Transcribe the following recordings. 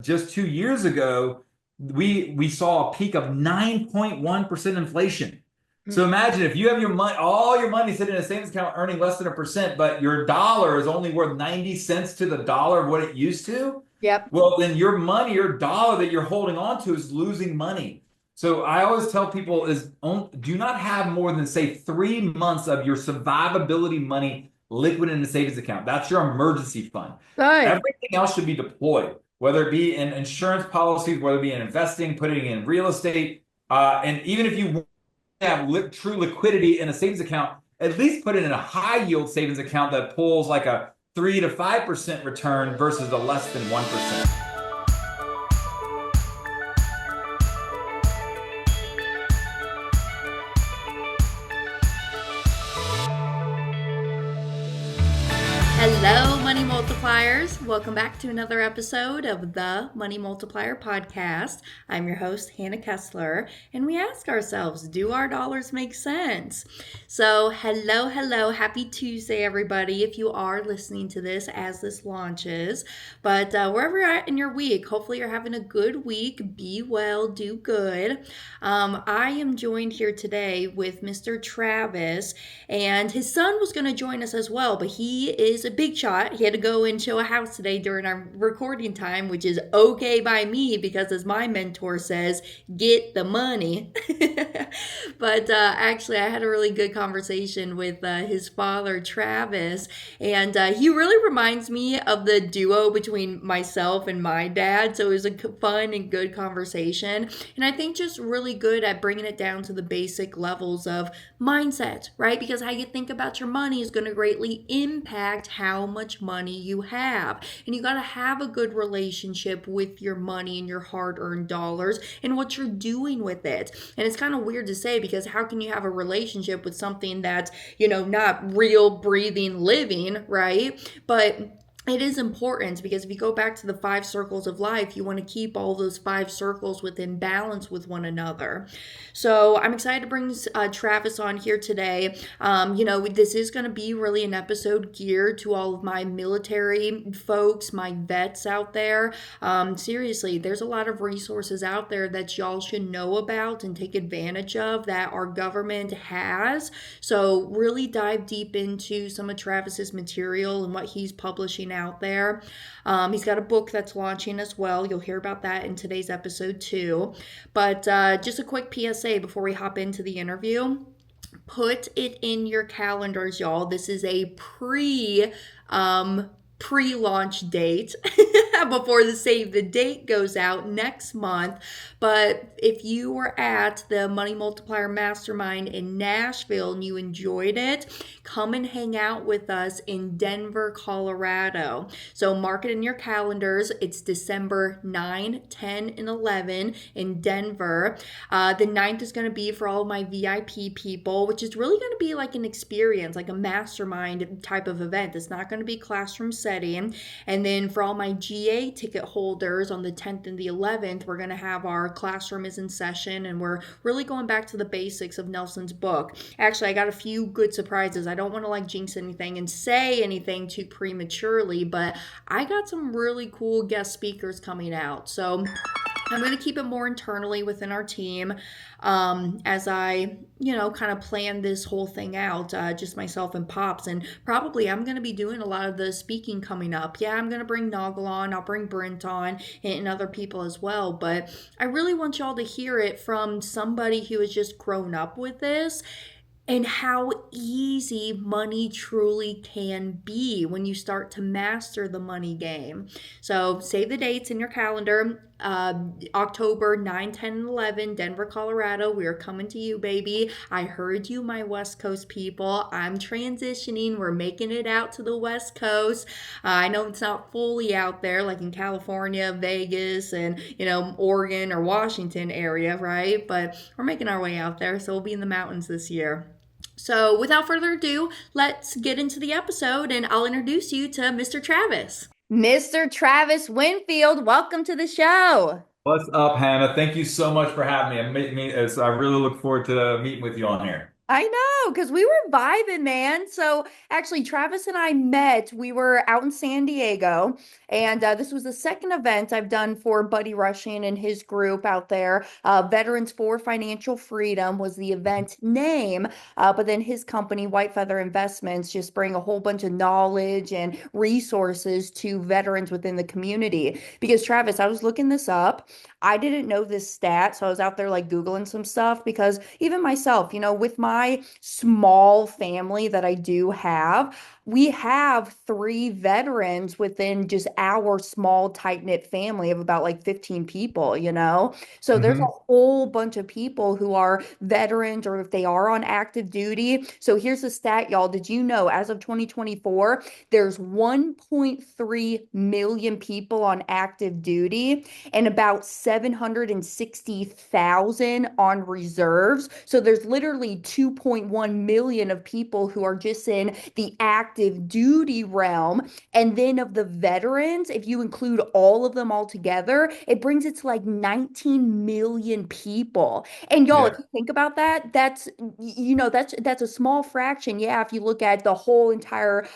just 2 years ago, we saw a peak of 9.1% inflation. So imagine if you have your money, all your money sitting in a savings account earning less than 1%, but your dollar is only worth 90 cents to the dollar of what it used to. Yep. Well, then your money, your dollar that you're holding on to is losing money. So I always tell people do not have more than say 3 months of your survivability money liquid in a savings account. That's your emergency fund. Good. Everything else should be deployed, whether it be in insurance policies, whether it be in investing, putting in real estate. And even if you have true liquidity in a savings account, at least put it in a high yield savings account that pulls like a 3 to 5% return versus a less than 1%. Hello, Money Multipliers. Welcome back to another episode of the Money Multiplier podcast. I'm your host, Hannah Kessler, and we ask ourselves, do our dollars make sense? So, hello. Happy Tuesday, everybody, if you are listening to this as this launches. But wherever you're at in your week, hopefully you're having a good week. Be well, do good. I am joined here today with Mr. Travis, and his son was going to join us as well, but he is a big shot. He had to go and show a house today during our recording time, which is okay by me because, as my mentor says, get the money. But actually, I had a really good conversation with his father, Travis, and he really reminds me of the duo between myself and my dad. So it was a fun and good conversation. And I think just really good at bringing it down to the basic levels of mindset, right? Because how you think about your money is going to greatly impact how much money you have. And you got to have a good relationship with your money and your hard-earned dollars and what you're doing with it. And it's kind of weird to say because how can you have a relationship with something that's, not real, breathing, living, right? But it is important because if you go back to the 5 circles of life, you want to keep all those 5 circles within balance with one another. So I'm excited to bring Travis on here today. This is going to be really an episode geared to all of my military folks, my vets out there. Seriously, there's a lot of resources out there that y'all should know about and take advantage of that our government has. So really dive deep into some of Travis's material and what he's publishing out there. He's got a book that's launching as well. You'll hear about that in today's episode too. But just a quick PSA before we hop into the interview. Put it in your calendars, y'all. This is a pre-launch date before the save the date goes out next month. But if you were at the Money Multiplier Mastermind in Nashville and you enjoyed it, come and hang out with us in Denver, Colorado. So mark it in your calendars. It's December 9, 10, and 11 in Denver. The 9th is going to be for all of my VIP people, which is really going to be like an experience, like a mastermind type of event. It's not going to be classroom setting. And then for all my GA ticket holders on the 10th and the 11th, we're going to have our classroom is in session and we're really going back to the basics of Nelson's book. Actually, I got a few good surprises. I don't want to jinx anything and say anything too prematurely, but I got some really cool guest speakers coming out. So I'm going to keep it more internally within our team as I, kind of plan this whole thing out, just myself and Pops. And probably I'm going to be doing a lot of the speaking coming up. Yeah, I'm going to bring Noggle on. I'll bring Brent on and other people as well. But I really want y'all to hear it from somebody who has just grown up with this and how easy money truly can be when you start to master the money game. So save the dates in your calendar. October 9, 10, and 11, Denver, Colorado. We are coming to you, baby. I heard you, my West Coast people. I'm transitioning. We're making it out to the West Coast. I know it's not fully out there like in California, Vegas, and, Oregon or Washington area, right? But we're making our way out there. So we'll be in the mountains this year. So without further ado, let's get into the episode and I'll introduce you to Mr. Travis. Mr. Travis Winfield, welcome to the show. What's up, Hannah? Thank you so much for having me. I really look forward to meeting with you on here. I know, because we were vibing, man. So actually, Travis and I met. We were out in San Diego, and this was the second event I've done for Buddy Rushing and his group out there. Veterans for Financial Freedom was the event name, but then his company, White Feather Investments, just bring a whole bunch of knowledge and resources to veterans within the community. Because Travis, I was looking this up. I didn't know this stat, so I was out there like Googling some stuff because even myself, with my small family that I do have, we have three veterans within just our small, tight-knit family of about like 15 people. So there's a Hmm. whole bunch of people who are veterans or if they are on active duty. So here's the stat, y'all. Did you know as of 2024, there's 1.3 million people on active duty? And about 760,000 on reserves. So there's literally 2.1 million of people who are just in the active duty realm. And then of the veterans, if you include all of them all together, it brings it to like 19 million people. And y'all, if Yeah. you think about that, that's a small fraction. Yeah, if you look at the whole entire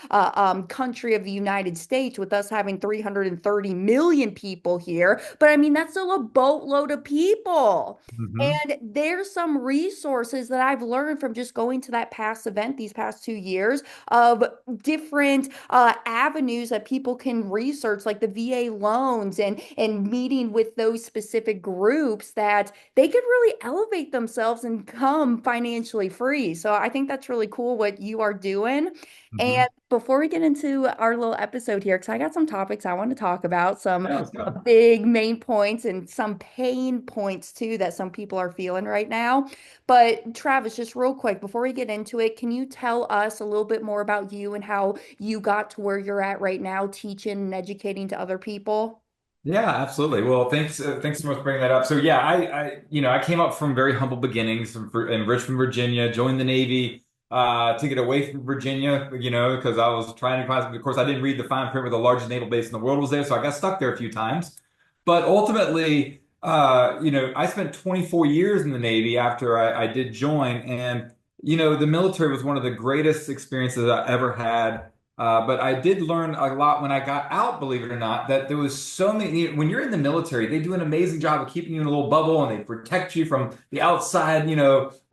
country of the United States, with us having 330 million people here, but I mean, that's still a boatload of people. Hmm. And there's some resources that I've learned from just going to that past event these past 2 years of different avenues that people can research, like the VA loans and meeting with those specific groups that they could really elevate themselves and come financially free. So I think that's really cool what you are doing. Hmm. And before we get into our little episode here, because I got some topics I want to talk about, some Yeah, let's go. big main points and some pain points too that some people are feeling right now. But Travis, just real quick, before we get into it, can you tell us a little bit more about you and how you got to where you're at right now, teaching and educating to other people? Yeah, absolutely. Well, thanks so much for bringing that up. So yeah, I came up from very humble beginnings in Richmond, Virginia, joined the Navy, to get away from Virginia, because I was trying to find, of course, I didn't read the fine print where the largest naval base in the world was there, so I got stuck there a few times. But ultimately, I spent 24 years in the Navy after I did join, and the military was one of the greatest experiences I ever had. But I did learn a lot when I got out, believe it or not, that there was so many. When you're in the military, they do an amazing job of keeping you in a little bubble and they protect you from the outside,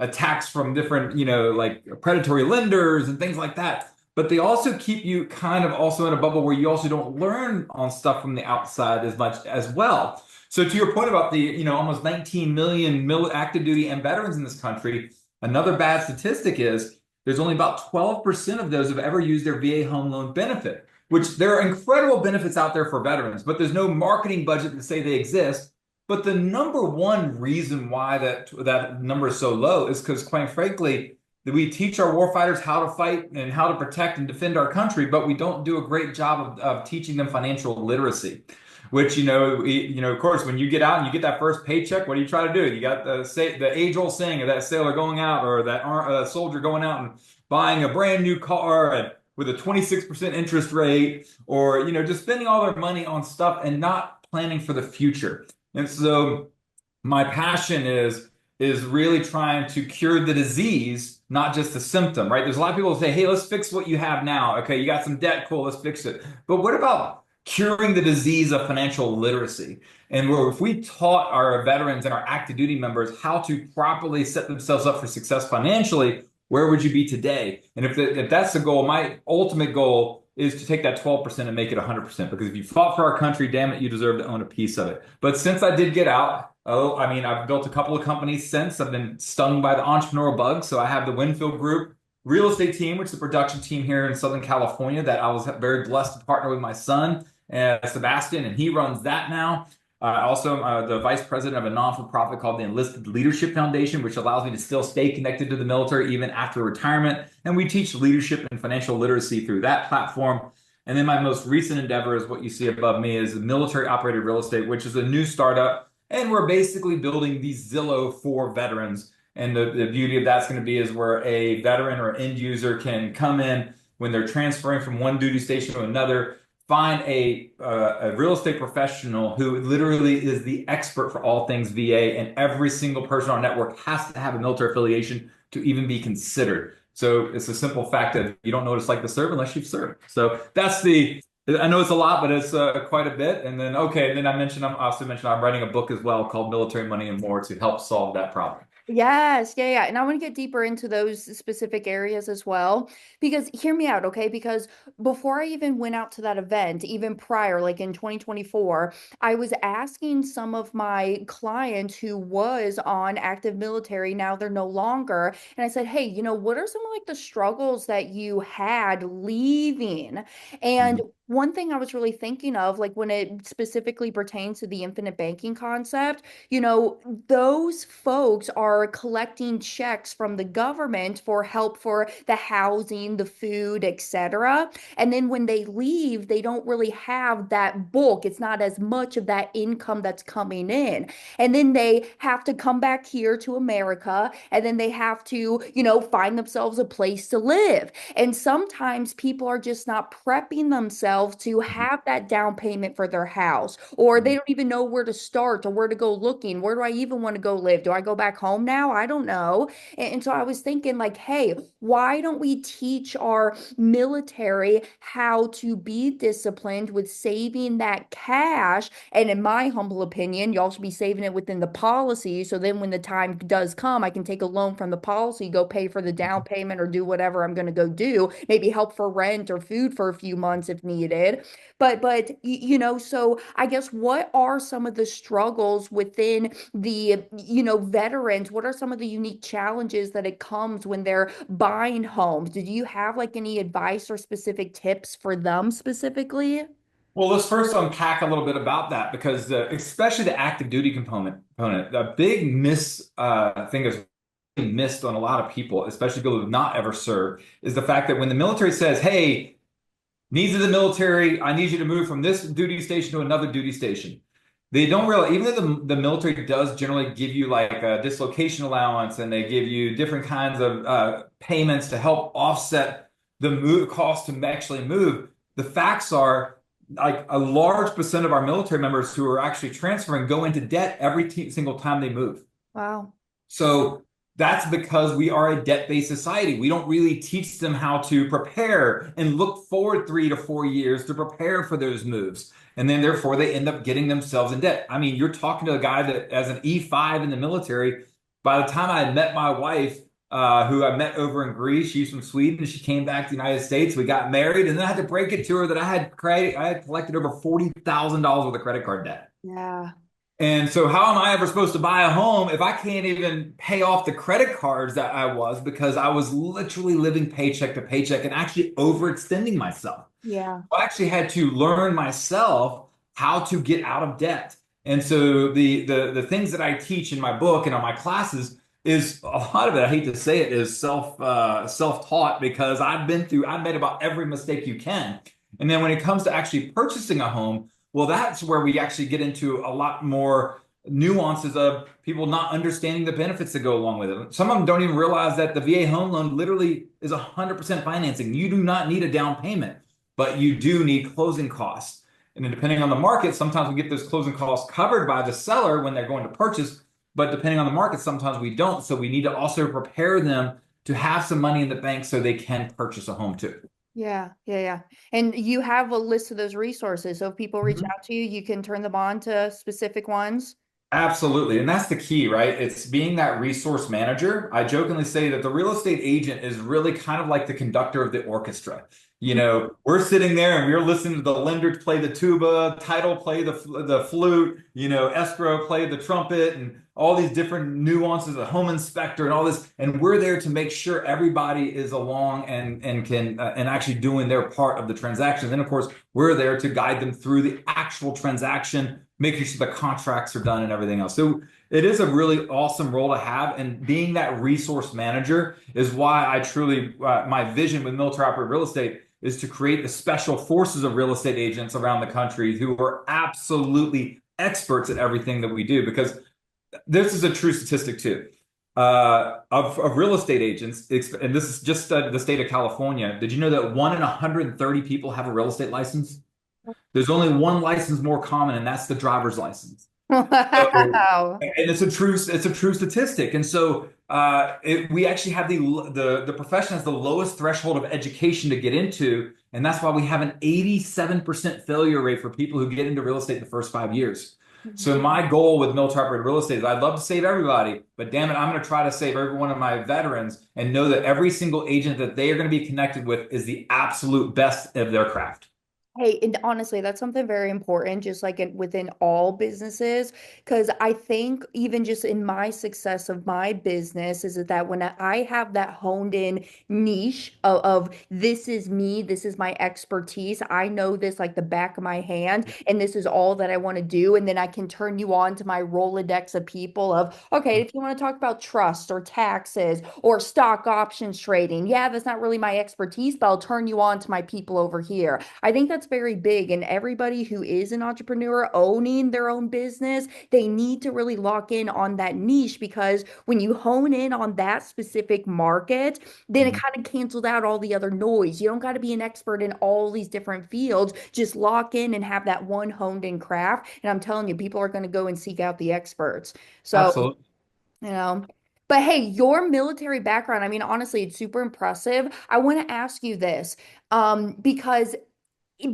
attacks from different, like predatory lenders and things like that. But they also keep you kind of also in a bubble where you also don't learn on stuff from the outside as much as well. So to your point about the, almost 19 million active duty and veterans in this country, another bad statistic is there's only about 12% of those who have ever used their VA home loan benefit, which there are incredible benefits out there for veterans, but there's no marketing budget to say they exist. But the number one reason why that number is so low is because, quite frankly, that we teach our warfighters how to fight and how to protect and defend our country, but we don't do a great job of teaching them financial literacy. Which of course, when you get out and you get that first paycheck, what do you try to do? You got the age-old saying of that sailor going out or that soldier going out and buying a brand new car and with a 26% interest rate, or just spending all their money on stuff and not planning for the future. And so my passion is really trying to cure the disease, not just the symptom, right? There's a lot of people who say, hey, let's fix what you have now. Okay, you got some debt, cool, let's fix it. But what about curing the disease of financial literacy? And where if we taught our veterans and our active duty members how to properly set themselves up for success financially, where would you be today? And if that's the goal, my ultimate goal is to take that 12% and make it 100%. Because if you fought for our country, damn it, you deserve to own a piece of it. But since I did get out, I've built a couple of companies since. I've been stung by the entrepreneurial bug. So I have the Winfield Group real estate team, which is the production team here in Southern California that I was very blessed to partner with my son, Sebastian, and he runs that now. Also, the vice president of a non-for-profit called the Enlisted Leadership Foundation, which allows me to still stay connected to the military even after retirement. And we teach leadership and financial literacy through that platform. And then my most recent endeavor is what you see above me is military operated real estate, which is a new startup. And we're basically building the Zillow for veterans. And the beauty of that's going to be is where a veteran or end user can come in when they're transferring from one duty station to another, find a real estate professional who literally is the expert for all things VA, and every single person on our network has to have a military affiliation to even be considered. So it's a simple fact that you don't know what it's like to serve unless you've served. So that's I know it's a lot, but it's quite a bit. And then, okay, and then I also mentioned I'm writing a book as well called Military Money and More to help solve that problem. Yes, yeah, yeah. And I want to get deeper into those specific areas as well. Because hear me out, okay? Because before I even went out to that event, even prior, like in 2024, I was asking some of my clients who was on active military, now they're no longer. And I said, hey, what are some of like the struggles that you had leaving? And Mhm. one thing I was really thinking of, like when it specifically pertains to the infinite banking concept, those folks are collecting checks from the government for help for the housing, the food, etc. And then when they leave, they don't really have that bulk. It's not as much of that income that's coming in. And then they have to come back here to America, and then they have to, find themselves a place to live. And sometimes people are just not prepping themselves to have that down payment for their house, or they Mhm. don't even know where to start or where to go looking. Where do I even want to go live? Do I go back home now? I don't know. And so I was thinking, like, hey, why don't we teach our military how to be disciplined with saving that cash? And in my humble opinion, y'all should be saving it within the policy. So then when the time does come, I can take a loan from the policy, go pay for the down payment or do whatever I'm going to go do, maybe help for rent or food for a few months if needed. But so I guess what are some of the struggles within the, veterans? What are some of the unique challenges that it comes when they're buying homes? Did you have like any advice or specific tips for them specifically? Well, let's first unpack a little bit about that because especially the active duty component, the big thing is missed on a lot of people, especially people who have not ever served, is the fact that when the military says, "Hey, needs of the military, I need you to move from this duty station to another duty station." They don't realize, even though the military does generally give you like a dislocation allowance and they give you different kinds of payments to help offset the move cost to actually move, the facts are like a large percent of our military members who are actually transferring go into debt every single time they move. Wow. So that's because we are a debt-based society. We don't really teach them how to prepare and look forward 3 to 4 years to prepare for those moves. And then therefore they end up getting themselves in debt. I mean, you're talking to a guy that as an E5 in the military, by the time I had met my wife, who I met over in Greece, she's from Sweden, she came back to the United States, we got married, and then I had to break it to her that I had collected over $40,000 worth of credit card debt. Yeah. And so, how am I ever supposed to buy a home if I can't even pay off the credit cards that I was because I was literally living paycheck to paycheck and actually overextending myself? Yeah. I actually had to learn myself how to get out of debt. And so, the things that I teach in my book and on my classes is a lot of it. I hate to say it is self-taught because I've made about every mistake you can. And then when it comes to actually purchasing a home, well, that's where we actually get into a lot more nuances of people not understanding the benefits that go along with it. Some of them don't even realize that the VA home loan literally is 100% financing. You do not need a down payment, but you do need closing costs. And then depending on the market, sometimes we get those closing costs covered by the seller when they're going to purchase, but depending on the market, sometimes we don't. So we need to also prepare them to have some money in the bank so they can purchase a home too. Yeah, yeah, yeah. And you have a list of those resources. So if people reach out to you, you can turn them on to specific ones. Absolutely. And that's the key, right? It's being that resource manager. I jokingly say that the real estate agent is really kind of like the conductor of the orchestra. We're sitting there and we're listening to the lender play the tuba, title play the flute, escrow play the trumpet, and all these different nuances, the home inspector and all this. And we're there to make sure everybody is along and can and actually doing their part of the transaction. Then, of course, we're there to guide them through the actual transaction, making sure the contracts are done and everything else. So it is a really awesome role to have. And being that resource manager is why I truly, my vision with military operated real estate is to create the special forces of real estate agents around the country who are absolutely experts at everything that we do. Because this is a true statistic too. Of real estate agents, and this is just the state of California. Did you know that 1 in 130 people have a real estate license? There's only one license more common, and that's the driver's license. So, Wow. and it's a true statistic. And so we actually have the profession has the lowest threshold of education to get into, and that's why we have an 87% failure rate for people who get into real estate in the first 5 years. So my goal with military operated real estate is I'd love to save everybody, but damn it, I'm going to try to save every one of my veterans and know that every single agent that they are going to be connected with is the absolute best of their craft. Hey, and honestly, that's something very important, just like within all businesses, because I think even just in my success of my business is that when I have that honed in niche of this is me, this is my expertise, I know this like the back of my hand, and this is all that I want to do, and then I can turn you on to my Rolodex of people of, okay, if you want to talk about trust or taxes or stock options trading, yeah, that's not really my expertise, but I'll turn you on to my people over here. I think that's very big. And everybody who is an entrepreneur owning their own business, they need to really lock in on that niche because when you hone in on that specific market, then it Mhm. kind of cancels out all the other noise. You don't got to be an expert in all these different fields. Just lock in and have that one honed in craft. And I'm telling you, people are going to go and seek out the experts. So, Absolutely. you know, but hey, your military background, I mean, honestly, it's super impressive. I want to ask you this, because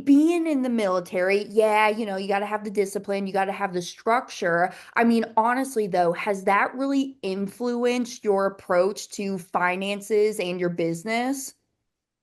being in the military, yeah, you got to have the discipline, you got to have the structure. I mean, honestly, though, has that really influenced your approach to finances and your business?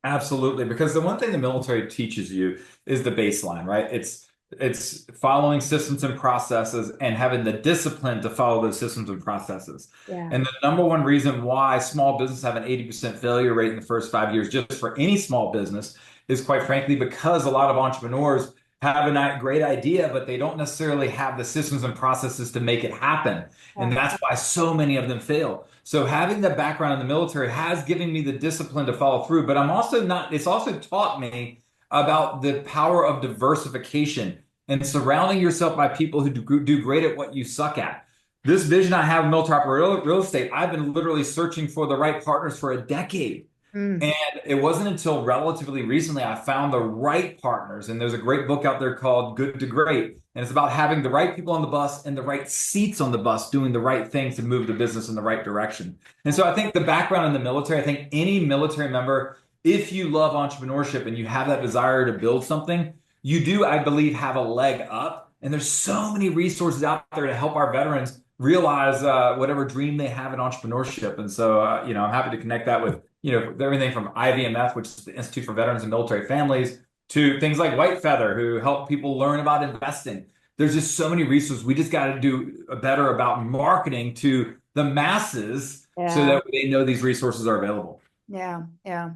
Absolutely, because the one thing the military teaches you is the baseline, right? It's following systems and processes and having the discipline to follow those systems and processes. Yeah. And the number one reason why small business have an 80% failure rate in the first 5 years, just for any small business, is quite frankly because a lot of entrepreneurs have a great idea, but they don't necessarily have the systems and processes to make it happen. And Yeah. that's why so many of them fail. So having the background in the military has given me the discipline to follow through, but I'm also not, it's also taught me about the power of diversification and surrounding yourself by people who do great at what you suck at. This vision I have in military real estate, I've been literally searching for the right partners for a decade. Mm. And it wasn't until relatively recently I found the right partners. And there's a great book out there called Good to Great. And it's about having the right people on the bus and the right seats on the bus doing the right things to move the business in the right direction. And so I think the background in the military, I think any military member, if you love entrepreneurship and you have that desire to build something, you do, I believe, have a leg up. And there's so many resources out there to help our veterans realize whatever dream they have in entrepreneurship. And so, I'm happy to connect that with everything from IVMF, which is the Institute for Veterans and Military Families, to things like White Feather, who help people learn about investing. There's just so many resources. We just got to do better about marketing to the masses so Yeah. that they know these resources are available. Yeah. Yeah.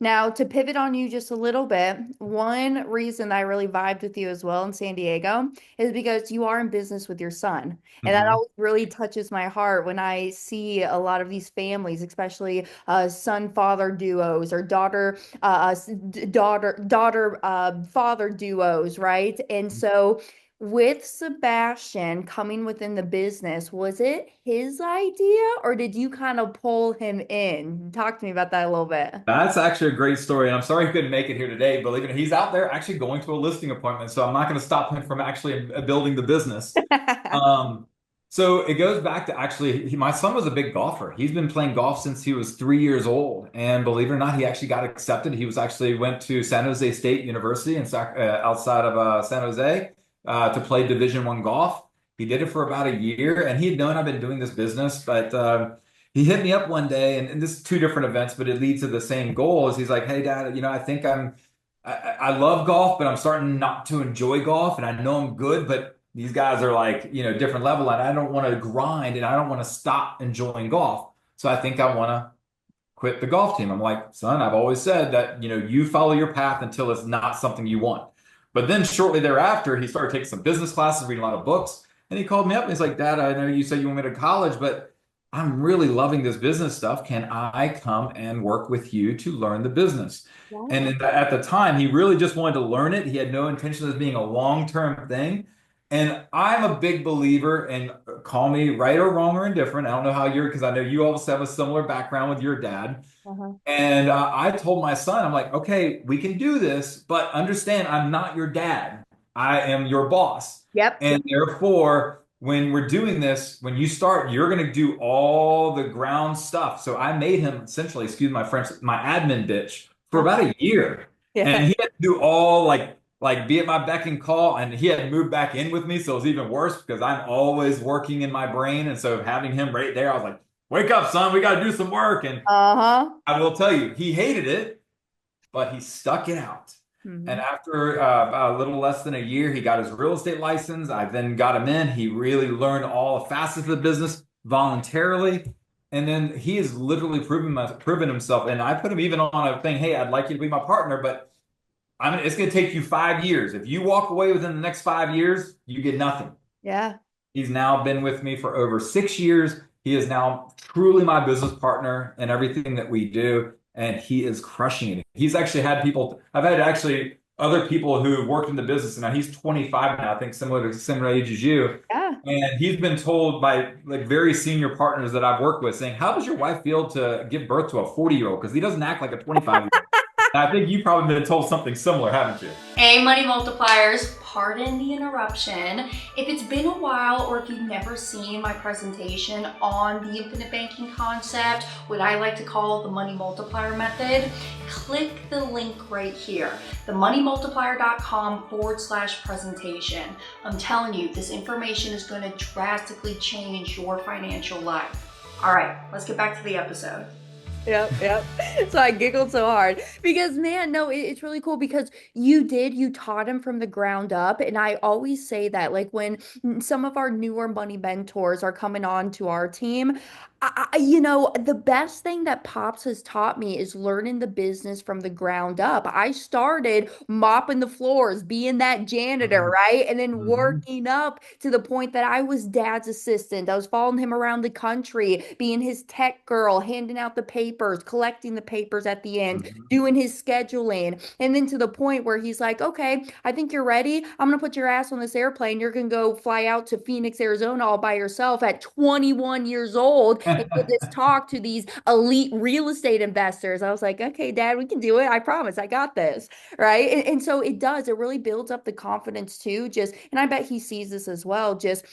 Now, to pivot on you just a little bit, one reason I really vibed with you as well in San Diego is because you are in business with your son. And that Mhm. always really touches my heart when I see a lot of these families, especially son-father duos or father duos, right? And so with Sebastian coming within the business, was it his idea or did you kind of pull him in? Talk to me about that a little bit. That's actually a great story. And I'm sorry he couldn't make it here today. Believe it, he's out there actually going to a listing appointment. So I'm not going to stop him from actually building the business. Um, so it goes back to actually, my son was a big golfer. He's been playing golf since he was 3 years old. And believe it or not, he actually got accepted. He was actually went to San Jose State University outside of San Jose to play Division I golf. He did it for about a year, and he had known I've been doing this business, but he hit me up one day, and this is two different events, but it leads to the same goal. Is he's like, "Hey, Dad, I think I love golf, but I'm starting not to enjoy golf, and I know I'm good, but these guys are like, different level, and I don't want to grind, and I don't want to stop enjoying golf. So I think I want to quit the golf team." I'm like, "Son, I've always said that, you follow your path until it's not something you want." But then shortly thereafter, he started taking some business classes, reading a lot of books, and he called me up and he's like, "Dad, I know you said you want me to college, but I'm really loving this business stuff. Can I come and work with you to learn the business?" And Yeah. at the time, he really just wanted to learn it. He had no intention of this being a long-term thing. And I'm a big believer, and call me right or wrong or indifferent. I don't know how because I know you also have a similar background with your dad. Uh-huh. And I told my son, I'm like, "Okay, we can do this, but understand I'm not your dad. I am your boss. Yep. And therefore, when we're doing this, when you start, you're going to do all the ground stuff. So I made him essentially, excuse my French, my admin bitch for Uh, about a year. yeah. And he had to do all like be at my beck and call. And he had moved back in with me. So it was even worse because I'm always working in my brain. And so having him right there, I was like, wake up, son, we got to do some work. And Uh-huh. I will tell you, he hated it, but he stuck it out. And Hmm. after a little less than a year, he got his real estate license. I then got him in. He really learned all the facets of the business voluntarily. And then he has literally proven himself. And I put him even on a thing, hey, I'd like you to be my partner, but it's going to take you 5 years. If you walk away within the next 5 years, you get nothing. Yeah. He's now been with me for over 6 years. He is now truly my business partner in everything that we do, and he is crushing it. He's actually had people, I've had actually other people who worked in the business, and now he's 25 now, I think similar age as you. Yeah. And he's been told by like very senior partners that I've worked with saying, how does your wife feel to give birth to a 40-year-old? Because he doesn't act like a 25-year-old. I think you've probably been told something similar, haven't you? Hey, Money Multipliers, pardon the interruption. If it's been a while or if you've never seen my presentation on the infinite banking concept, what I like to call the Money Multiplier method, click the link right here, themoneymultiplier.com/presentation. I'm telling you, this information is going to drastically change your financial life. All right, let's get back to the episode. Yep. So I giggled so hard because, man, no, it's really cool because you taught him from the ground up. And I always say that, like, when some of our newer money mentors are coming on to our team, the best thing that Pops has taught me is learning the business from the ground up. I started mopping the floors, being that janitor, Mhm. right? And then Mhm. working up to the point that I was dad's assistant. I was following him around the country, being his tech girl, handing out the papers, collecting the papers at the end, Mhm. doing his scheduling. And then to the point where he's like, okay, I think you're ready. I'm going to put your ass on this airplane. You're going to go fly out to Phoenix, Arizona all by yourself at 21 years old and get this talk to these elite real estate investors. I was like, okay, Dad, we can do it. I promise, I got this. Right. And so it does, it really builds up the confidence too. Just, and I bet he sees this as well. Just,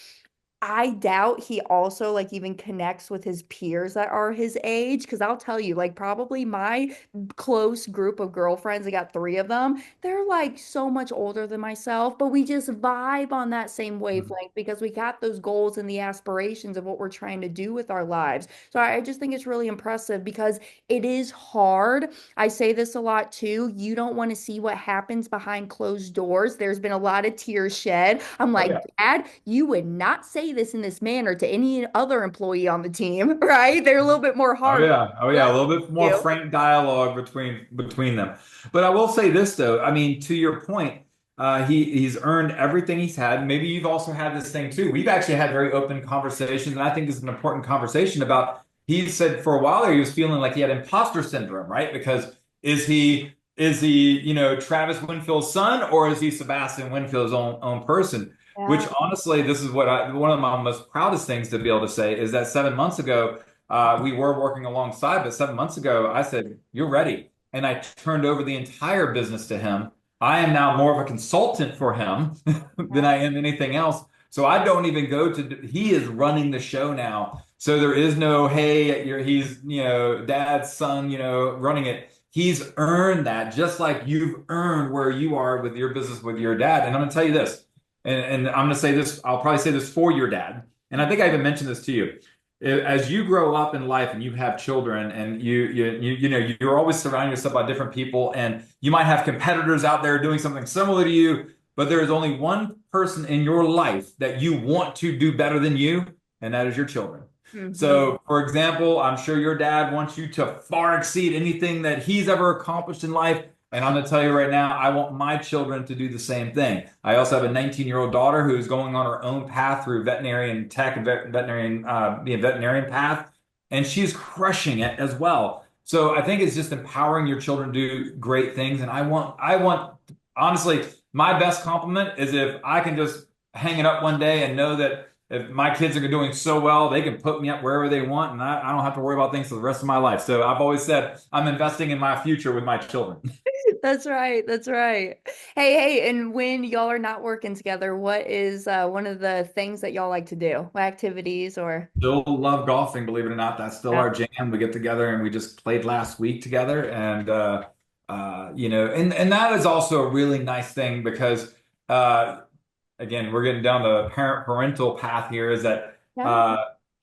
I doubt he also like even connects with his peers that are his age. Cause I'll tell you, like, probably my close group of girlfriends, I got three of them, they're like so much older than myself, but we just vibe on that same wavelength because we got those goals and the aspirations of what we're trying to do with our lives. So I just think it's really impressive because it is hard. I say this a lot too. You don't want to see what happens behind closed doors. There's been a lot of tears shed. I'm Oh like, yeah. Dad, you would not say this in this manner to any other employee on the team, right? They're a little bit more Oh hard. yeah, oh yeah, a little bit more You. frank dialogue between them. But I will say this though, I mean, to your point, he's earned everything he's had. Maybe you've also had this thing too. We've actually had very open conversations, and I think this is an important conversation about. He said for a while there he was feeling like he had imposter syndrome, right? Because is he Travis Winfield's son, or is he Sebastian Winfield's own person? Which Yeah. honestly, this is one of my most proudest things to be able to say is that 7 months ago. We were working alongside, but 7 months ago, I said, "You're ready." And I turned over the entire business to him. I am now more of a consultant for him than I am anything else. So I don't even go he is running the show now. So there is no, hey, he's, dad's son, running it. He's earned that just like you've earned where you are with your business with your dad. And I'm going to tell you this, and I'm going to say this, I'll probably say this for your dad. And I think I even mentioned this to you as you grow up in life and you have children and you're always surrounding yourself by different people and you might have competitors out there doing something similar to you, but there is only one person in your life that you want to do better than you, and that is your children. Hmm. So, for example, I'm sure your dad wants you to far exceed anything that he's ever accomplished in life. And I'm going to tell you right now, I want my children to do the same thing. I also have a 19-year-old daughter who's going on her own path through veterinarian tech and being a veterinarian path, and she's crushing it as well. So I think it's just empowering your children to do great things. And I want, honestly, my best compliment is if I can just hang it up one day and know that if my kids are doing so well, they can put me up wherever they want, and I don't have to worry about things for the rest of my life. So I've always said I'm investing in my future with my children. That's right. That's right. Hey, and when y'all are not working together, what is one of the things that y'all like to do? What activities or Still love golfing, believe it or not. That's still yeah. our jam. We get together and we just played last week together, and and that is also a really nice thing because uh, again, we're getting down the parental path here. Is that Yeah.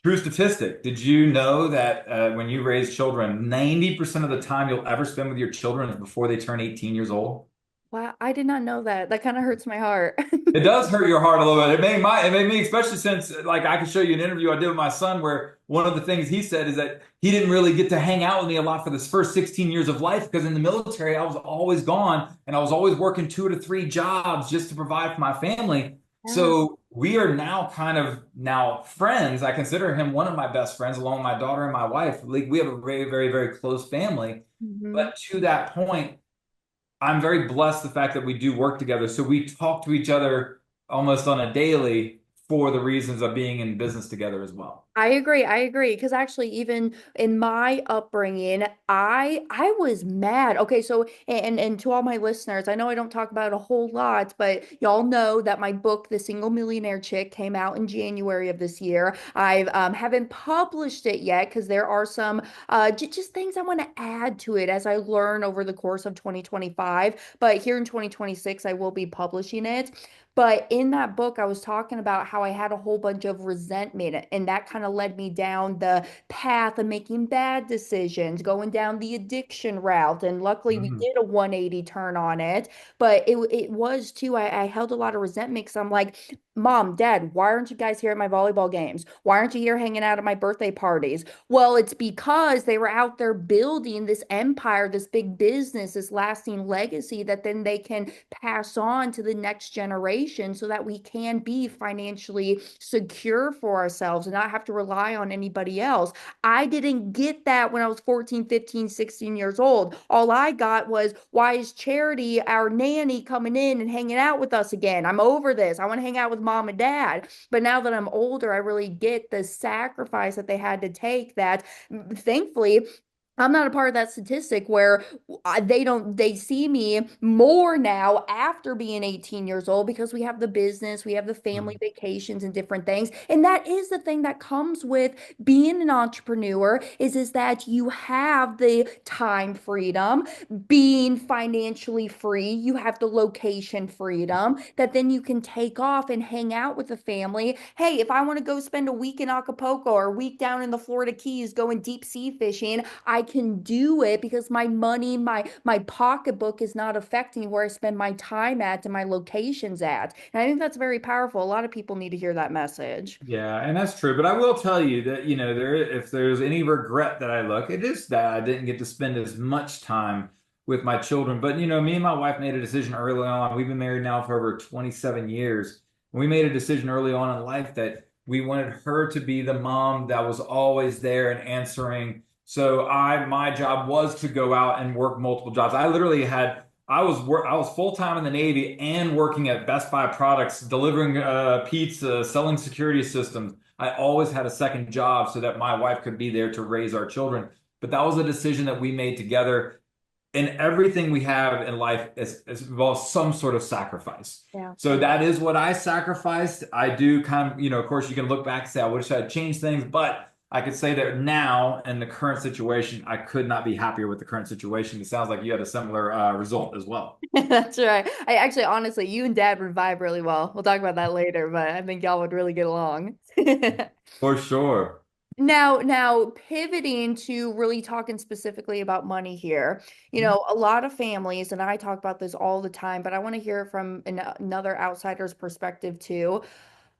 true statistic? Did you know that when you raise children, 90% of the time you'll ever spend with your children is before they turn 18 years old? Wow, I did not know that. That kind of hurts my heart. It does hurt your heart a little bit. It made me, especially since like I can show you an interview I did with my son where one of the things he said is that he didn't really get to hang out with me a lot for this first 16 years of life because in the military I was always gone and I was always working 2 to 3 jobs just to provide for my family. Yeah. So we are now kind of now friends. I consider him one of my best friends, along with my daughter and my wife. Like we have a very, very, very close family. Mhm. But to that point, I'm very blessed the fact that we do work together. So we talk to each other almost on a daily for the reasons of being in business together as well. I agree. I agree. Because actually, even in my upbringing, I was mad. Okay, so and to all my listeners, I know I don't talk about it a whole lot, but y'all know that my book, The Single Millionaire Chick, came out in January of this year. I haven't published it yet because there are some just things I want to add to it as I learn over the course of 2025. But here in 2026, I will be publishing it. But in that book, I was talking about how I had a whole bunch of resentment, and that kind of led me down the path of making bad decisions, going down the addiction route. And luckily, we Mhm. did a 180 turn on it. But it was too, I held a lot of resentment because I'm like, Mom, Dad, why aren't you guys here at my volleyball games? Why aren't you here hanging out at my birthday parties? Well, it's because they were out there building this empire, this big business, this lasting legacy that then they can pass on to the next generation so that we can be financially secure for ourselves and not have to rely on anybody else. I didn't get that when I was 14, 15, 16 years old. All I got was, why is Charity, our nanny, coming in and hanging out with us again? I'm over this. I want to hang out with mom and dad. But now that I'm older, I really get the sacrifice that they had to take that thankfully I'm not a part of that statistic where they see me more now after being 18 years old because we have the business, we have the family Mhm. vacations and different things. And that is the thing that comes with being an entrepreneur is that you have the time freedom, being financially free, you have the location freedom that then you can take off and hang out with the family. Hey, if I want to go spend a week in Acapulco or a week down in the Florida Keys going deep sea fishing, I can do it because my money, my pocketbook is not affecting where I spend my time at and my locations at. And I think that's very powerful. A lot of people need to hear that message. Yeah, and that's true. But I will tell you that, if there's any regret that I look, it is that I didn't get to spend as much time with my children. But, me and my wife made a decision early on. We've been married now for over 27 years. We made a decision early on in life that we wanted her to be the mom that was always there and answering. So my job was to go out and work multiple jobs. I was full time in the Navy and working at Best Buy Products, delivering pizza, selling security systems. I always had a second job so that my wife could be there to raise our children. But that was a decision that we made together. And everything we have in life involves some sort of sacrifice. Yeah. So that is what I sacrificed. I do kind of, of course, you can look back and say, I wish I had changed things, but I could say that now in the current situation, I could not be happier with the current situation. It sounds like you had a similar result as well. That's right. I actually, honestly, you and dad would vibe really well. We'll talk about that later, but I think y'all would really get along. For sure. Now pivoting to really talking specifically about money here. A lot of families, and I talk about this all the time, but I want to hear it from another outsider's perspective too.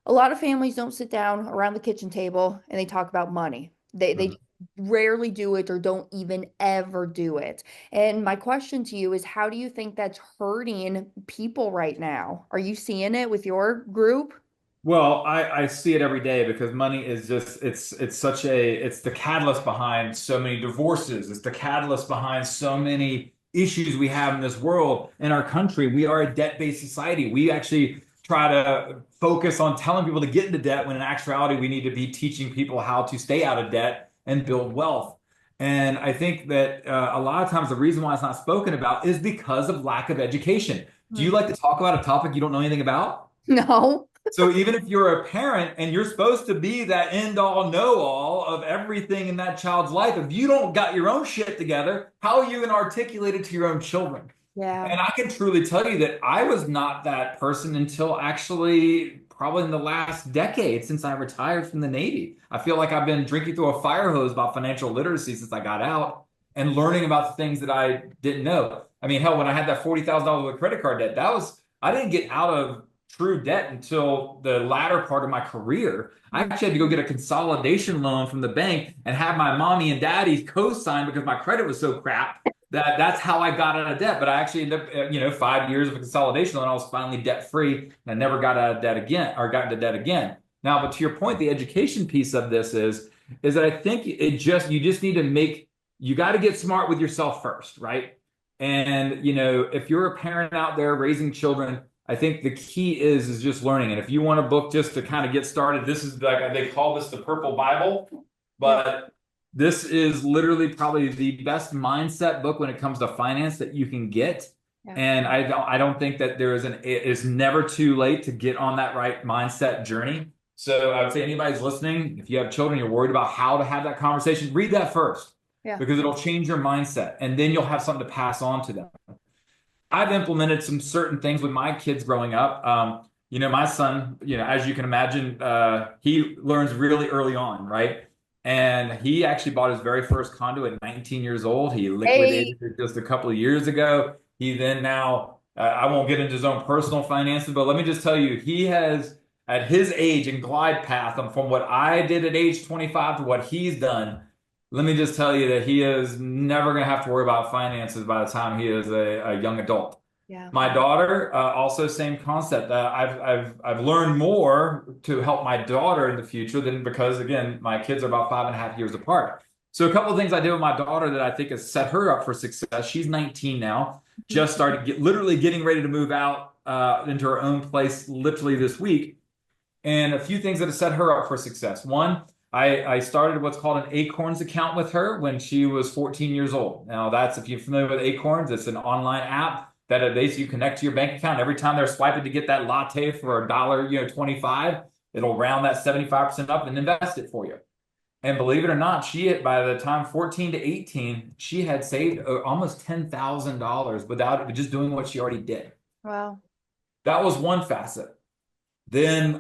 A lot of families don't sit down around the kitchen table and they talk about money. They Mhm. rarely do it or don't even ever do it. And my question to you is, how do you think that's hurting people right now? Are you seeing it with your group? Well, I see it every day because money is just it's the catalyst behind so many divorces. It's the catalyst behind so many issues we have in this world. In our country, we are a debt-based society. We actually try to focus on telling people to get into debt when in actuality we need to be teaching people how to stay out of debt and build wealth. And I think that a lot of times the reason why it's not spoken about is because of lack of education. Do you Mm. like to talk about a topic you don't know anything about? No. So even if you're a parent and you're supposed to be that end all know all of everything in that child's life, if you don't got your own shit together, how are you going to articulate it to your own children? Yeah. And I can truly tell you that I was not that person until actually probably in the last decade since I retired from the Navy. I feel like I've been drinking through a fire hose about financial literacy since I got out and learning about the things that I didn't know. I mean, hell, when I had that $40,000 with credit card debt, I didn't get out of true debt until the latter part of my career. I Mm. actually had to go get a consolidation loan from the bank and have my mommy and daddy co-sign because my credit was so crap that's how I got out of debt. But I actually ended up, 5 years of a consolidation loan. I was finally debt free and I never got out of debt again or got into debt again. Now, but to your point, the education piece of this is that I think you just need to you got to get smart with yourself first, right? And, if you're a parent out there raising children, I think the key is just learning. And if you want a book just to kind of get started, this is like they call this the Purple Bible, Yeah. but this is literally probably the best mindset book when it comes to finance that you can get. Yeah. And I don't think that it is never too late to get on that right mindset journey. So I would say anybody's listening, if you have children, you're worried about how to have that conversation, read that first Yeah. because it'll change your mindset and then you'll have something to pass on to them. I've implemented some certain things with my kids growing up. My son, as you can imagine, he learns really early on, right? And he actually bought his very first condo at 19 years old. He Hey. liquidated it just a couple of years ago. He then now, I won't get into his own personal finances, but let me just tell you, he has, at his age and glide path, from what I did at age 25 to what he's done, let me just tell you that he is never going to have to worry about finances by the time he is a young adult. Yeah. My daughter, also same concept. I've learned more to help my daughter in the future than because again, my kids are about 5.5 years apart. So a couple of things I did with my daughter that I think has set her up for success. She's 19 now, just started literally getting ready to move out into her own place literally this week. And a few things that have set her up for success. One, I started what's called an Acorns account with her when she was 14 years old. Now, if you're familiar with Acorns, it's an online app that basically you connect to your bank account. Every time they're swiping to get that latte for $1.25, it'll round that 75% up and invest it for you. And believe it or not, by the time 14 to 18, she had saved almost $10,000 without just doing what she already did. Wow. That was one facet. Then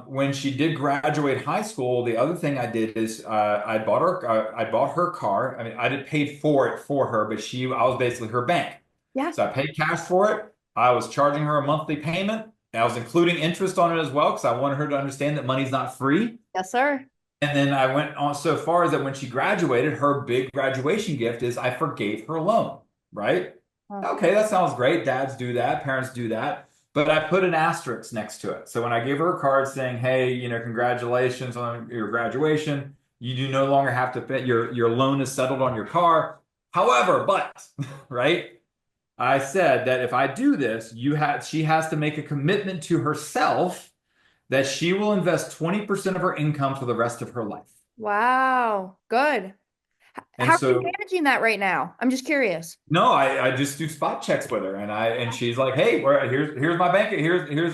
when she did graduate high school, the other thing I did is I bought her car. I mean, I did paid for it for her, but I was basically her bank. Yeah. So I paid cash for it. I was charging her a monthly payment. I was including interest on it as well because I wanted her to understand that money's not free. Yes, sir. And then I went on so far as that when she graduated, her big graduation gift is I forgave her loan, right? Huh. Okay, that sounds great. Dads do that, parents do that. But I put an asterisk next to it. So when I gave her a card saying, hey, congratulations on your graduation, you do no longer have to pay, your loan is settled on your car. However, right? I said that if I do this, she has to make a commitment to herself that she will invest 20% of her income for the rest of her life. Wow. Good. And How are you so managing that right now? I'm just curious. no, I just do spot checks with her, and she's like, "Hey, here's my bank.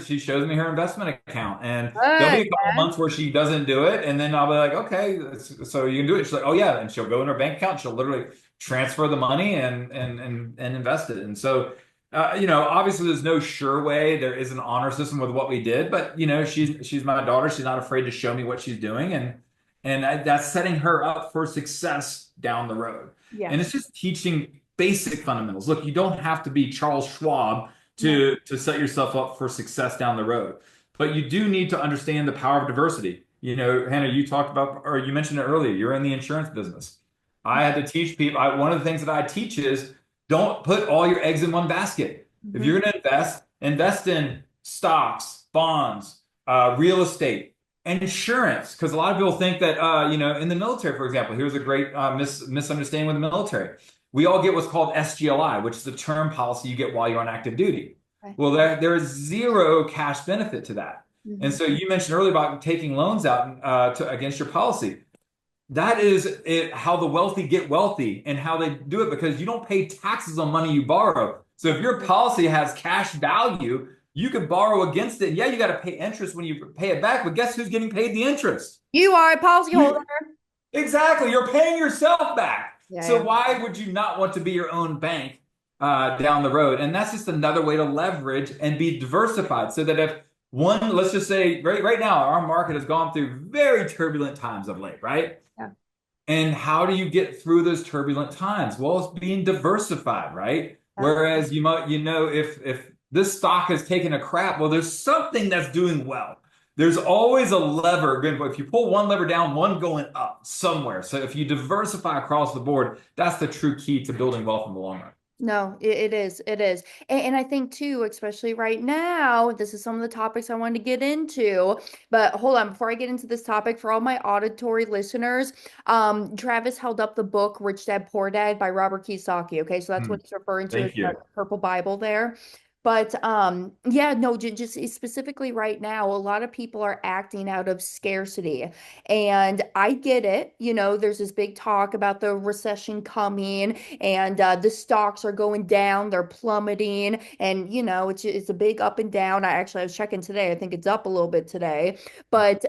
She shows me her investment account, and there'll be Good, a couple man. months where she doesn't do it, and then I'll be like, okay, so you can do it. She's like, oh yeah, and she'll go in her bank account, she'll literally transfer the money and invest it, and so. Obviously, there's no sure way. There is an honor system with what we did, but she's my daughter. She's not afraid to show me what she's doing, and that's setting her up for success down the road. Yeah. And it's just teaching basic fundamentals. Look, you don't have to be Charles Schwab to set yourself up for success down the road, but you do need to understand the power of diversity. Hannah, you talked about, or you mentioned it earlier, you're in the insurance business. I had to teach people, one of the things that I teach is don't put all your eggs in one basket. If you're going to invest in stocks, bonds, real estate, and insurance, because a lot of people think that, in the military, for example, here's a great misunderstanding with the military. We all get what's called SGLI, which is the term policy you get while you're on active duty. Okay. Well, there is zero cash benefit to that. And so you mentioned earlier about taking loans out against your policy. that is how the wealthy get wealthy and how they do it, because you don't pay taxes on money you borrow. So if your policy has cash value, you can borrow against it. Yeah, you got to pay interest when you pay it back, but guess who's getting paid the interest? You are a policyholder. You. Exactly. You're paying yourself back. Yeah, So yeah. why would you not want to be your own bank down the road? And that's just another way to leverage and be diversified, so that if one, let's just say right now, our market has gone through very turbulent times of late, right? Yeah. And how do you get through those turbulent times? Well, it's being diversified, right? Yeah. Whereas if this stock has taken a crap, well, there's something that's doing well. There's always a lever. If you pull one lever down, one going up somewhere. So if you diversify across the board, that's the true key to building wealth in the long run. No, it is. It is. And I think too, especially right now, this is some of the topics I wanted to get into. But hold on, before I get into this topic, for all my auditory listeners, Travis held up the book Rich Dad Poor Dad by Robert Kiyosaki. Okay, so that's Hmm. what he's referring to as Thank you. the purple Bible there. But yeah, no, just specifically right now, a lot of people are acting out of scarcity. And I get it. There's this big talk about the recession coming, and the stocks are going down, they're plummeting, and it's a big up and down. I was checking today, I think it's up a little bit today. But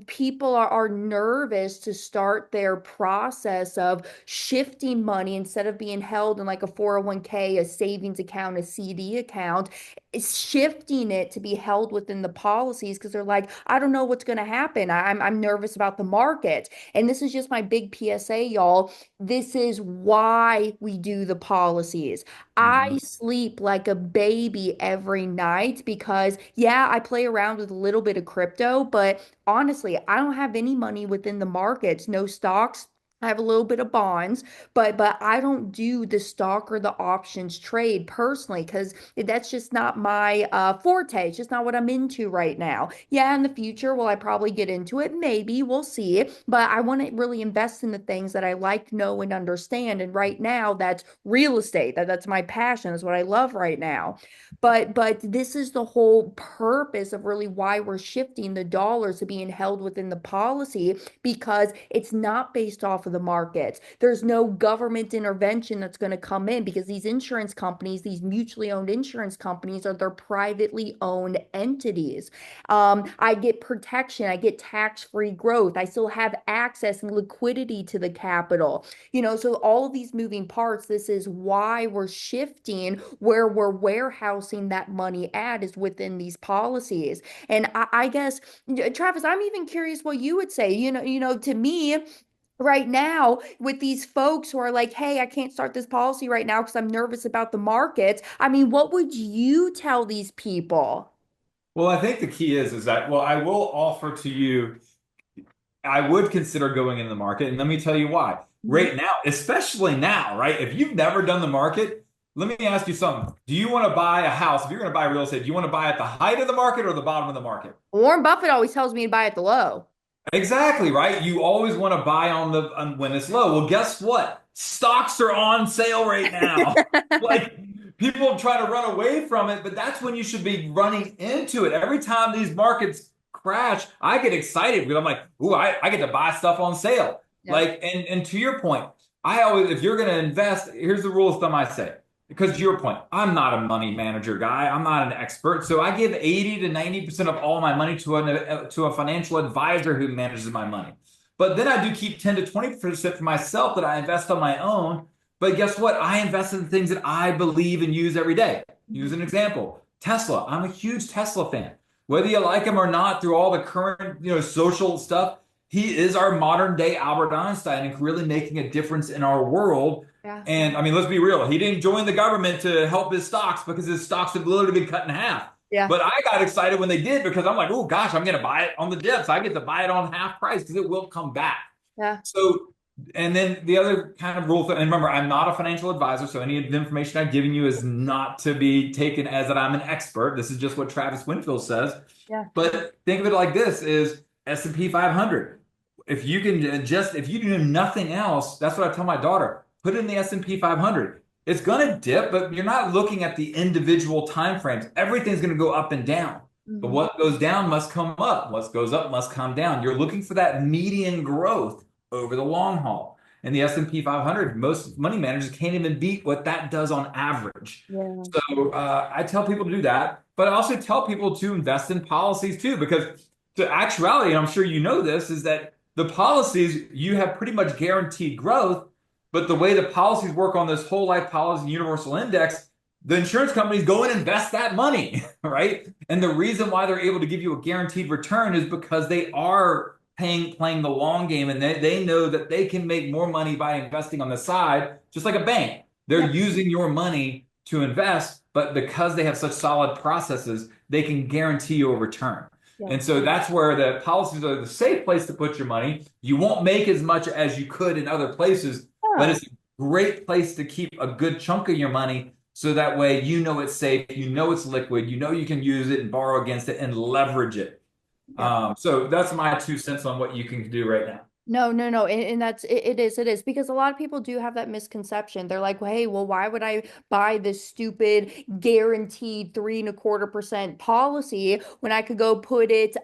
people are nervous to start their process of shifting money instead of being held in like a 401k, a savings account, a CD account, is shifting it to be held within the policies, because they're like, I don't know what's going to happen. I'm nervous about the market. And this is just my big PSA, y'all. This is why we do the policies. I Mhm. sleep like a baby every night because, yeah, I play around with a little bit of crypto, but honestly, I don't have any money within the markets, no stocks. I have a little bit of bonds, but I don't do the stock or the options trade personally, because that's just not my forte. It's just not what I'm into right now. Yeah, in the future, will I probably get into it? Maybe, we'll see. But I want to really invest in the things that I like, know, and understand. And right now, that's real estate. That's my passion. That's what I love right now. But this is the whole purpose of really why we're shifting the dollars to being held within the policy, because it's not based off of the markets. There's no government intervention that's going to come in, because these insurance companies, these mutually owned insurance companies, they're privately owned entities. I get protection, I get tax-free growth, I still have access and liquidity to the capital. So all of these moving parts, this is why we're shifting where we're warehousing that money at, is within these policies. And I guess, Travis, I'm even curious what you would say. To me, right now, with these folks who are like, hey, I can't start this policy right now because I'm nervous about the markets. I mean, what would you tell these people? Well, I think the key is that, well, I will offer to you, I would consider going in the market, and let me tell you why. Mhm. Right now, especially now, right? If you've never done the market, let me ask you something. Do you want to buy a house? If you're going to buy real estate, do you want to buy at the height of the market or the bottom of the market? Warren Buffett always tells me to buy at the low. Exactly, right? You always want to buy when it's low. Well, guess what? Stocks are on sale right now. Like, people try to run away from it, but that's when you should be running into it. Every time these markets crash, I get excited because I'm like, ooh, I get to buy stuff on sale. Yeah. Like, and to your point, if you're going to invest, here's the rule of thumb I say. Because to your point, I'm not a money manager guy. I'm not an expert. So I give 80 to 90% of all my money to a financial advisor who manages my money. But then I do keep 10 to 20% for myself that I invest on my own. But guess what? I invest in things that I believe and use every day. Use an example. Tesla. I'm a huge Tesla fan. Whether you like him or not, through all the current, social stuff, he is our modern day Albert Einstein and really making a difference in our world. Yeah. And I mean, let's be real. He didn't join the government to help his stocks because his stocks have literally been cut in half. Yeah. But I got excited when they did because I'm like, oh gosh, I'm going to buy it on the dips. I get to buy it on half price because it will come back. Yeah. So, and then the other kind of rule, and remember, I'm not a financial advisor, so any of the information I've given you is not to be taken as that I'm an expert. This is just what Travis Winfield says. Yeah. But think of it like this: is S&P 500. If you if you do nothing else, that's what I tell my daughter. Put it in the S&P 500. It's going to dip, but you're not looking at the individual time frames. Everything's going to go up and down. But Mhm. what goes down must come up. What goes up must come down. You're looking for that median growth over the long haul. And the S&P 500, most money managers can't even beat what that does on average. Yeah. So I tell people to do that, but I also tell people to invest in policies too, because the actuality, and I'm sure you know this, is that the policies, you have pretty much guaranteed growth, but the way the policies work on this whole life policy universal index, the insurance companies go and invest that money, right? And the reason why they're able to give you a guaranteed return is because they are playing the long game, and they know that they can make more money by investing on the side, just like a bank. They're using your money to invest, but because they have such solid processes, they can guarantee you a return. Yeah. And so that's where the policies are the safe place to put your money. You won't make as much as you could in other places, but it's a great place to keep a good chunk of your money. So that way, you know it's safe, you know it's liquid, you know you can use it and borrow against it and leverage it. So that's my 2 cents on what you can do right now. No, no, no. And that's it is because a lot of people do have that misconception. They're like, well, hey, well, why would I buy this stupid guaranteed 3.25% policy when I could go put it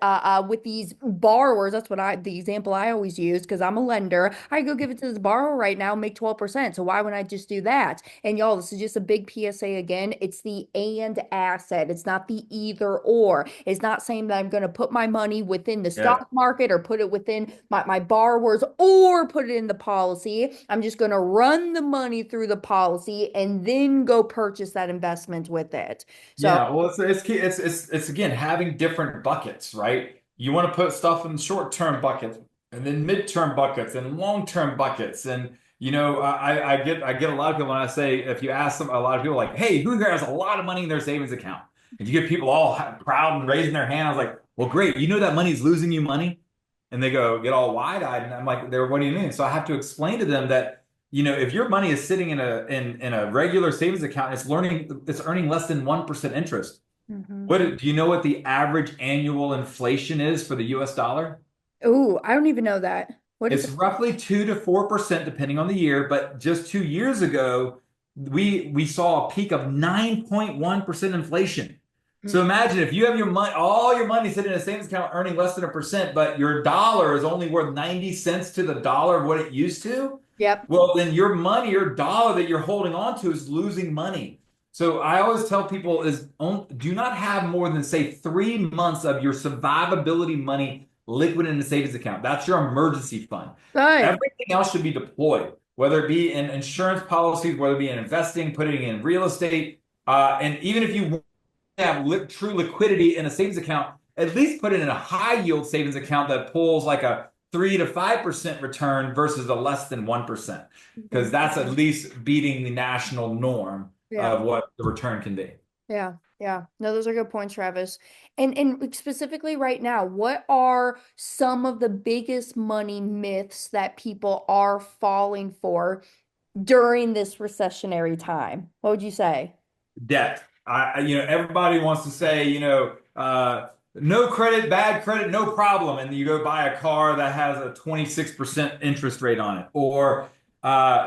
with these borrowers? That's what the example I always use because I'm a lender. I go give it to this borrower right now, make 12%. So why wouldn't I just do that? And y'all, this is just a big PSA again. It's the and asset. It's not the either or. It's not saying that I'm going to put my money within the stock market or put it within my borrowers or put it in the policy. I'm just going to run the money through the policy and then go purchase that investment with it. So Yeah, well, it's again having different buckets, right? You want to put stuff in short-term buckets, and then mid-term buckets, and long-term buckets, and I get a lot of people when I say, if you ask a lot of people like, hey, who here has a lot of money in their savings account? And you get people all proud and raising their hand. I was like, well, great, you know that money's losing you money, and they get all wide-eyed, and I'm like, what do you mean? So I have to explain to them that, if your money is sitting in a regular savings account, it's earning less than 1% interest. Do you know what the average annual inflation is for the US dollar? Oh, I don't even know that. What is It's it? roughly 2 to 4% depending on the year, but just 2 years ago, we saw a peak of 9.1% inflation. So imagine if you have all your money sitting in a savings account earning less than 1%, but your dollar is only worth 90 cents to the dollar of what it used to. Yep. Well, then your money, your dollar that you're holding on to is losing money. So I always tell people do not have more than, say, 3 months of your survivability money liquid in a savings account. That's your emergency fund. Good. Everything else should be deployed, whether it be in insurance policies, whether it be in investing, putting in real estate. And even if you have true liquidity in a savings account, at least put it in a high yield savings account that pulls like a 3 to 5% return versus a less than 1%, because that's at least beating the national norm of what the return can be. Yeah. Yeah. No, those are good points, Travis. And specifically right now, what are some of the biggest money myths that people are falling for during this recessionary time? What would you say? Debt. Everybody wants to say, no credit, bad credit, no problem. And you go buy a car that has a 26% interest rate on it, or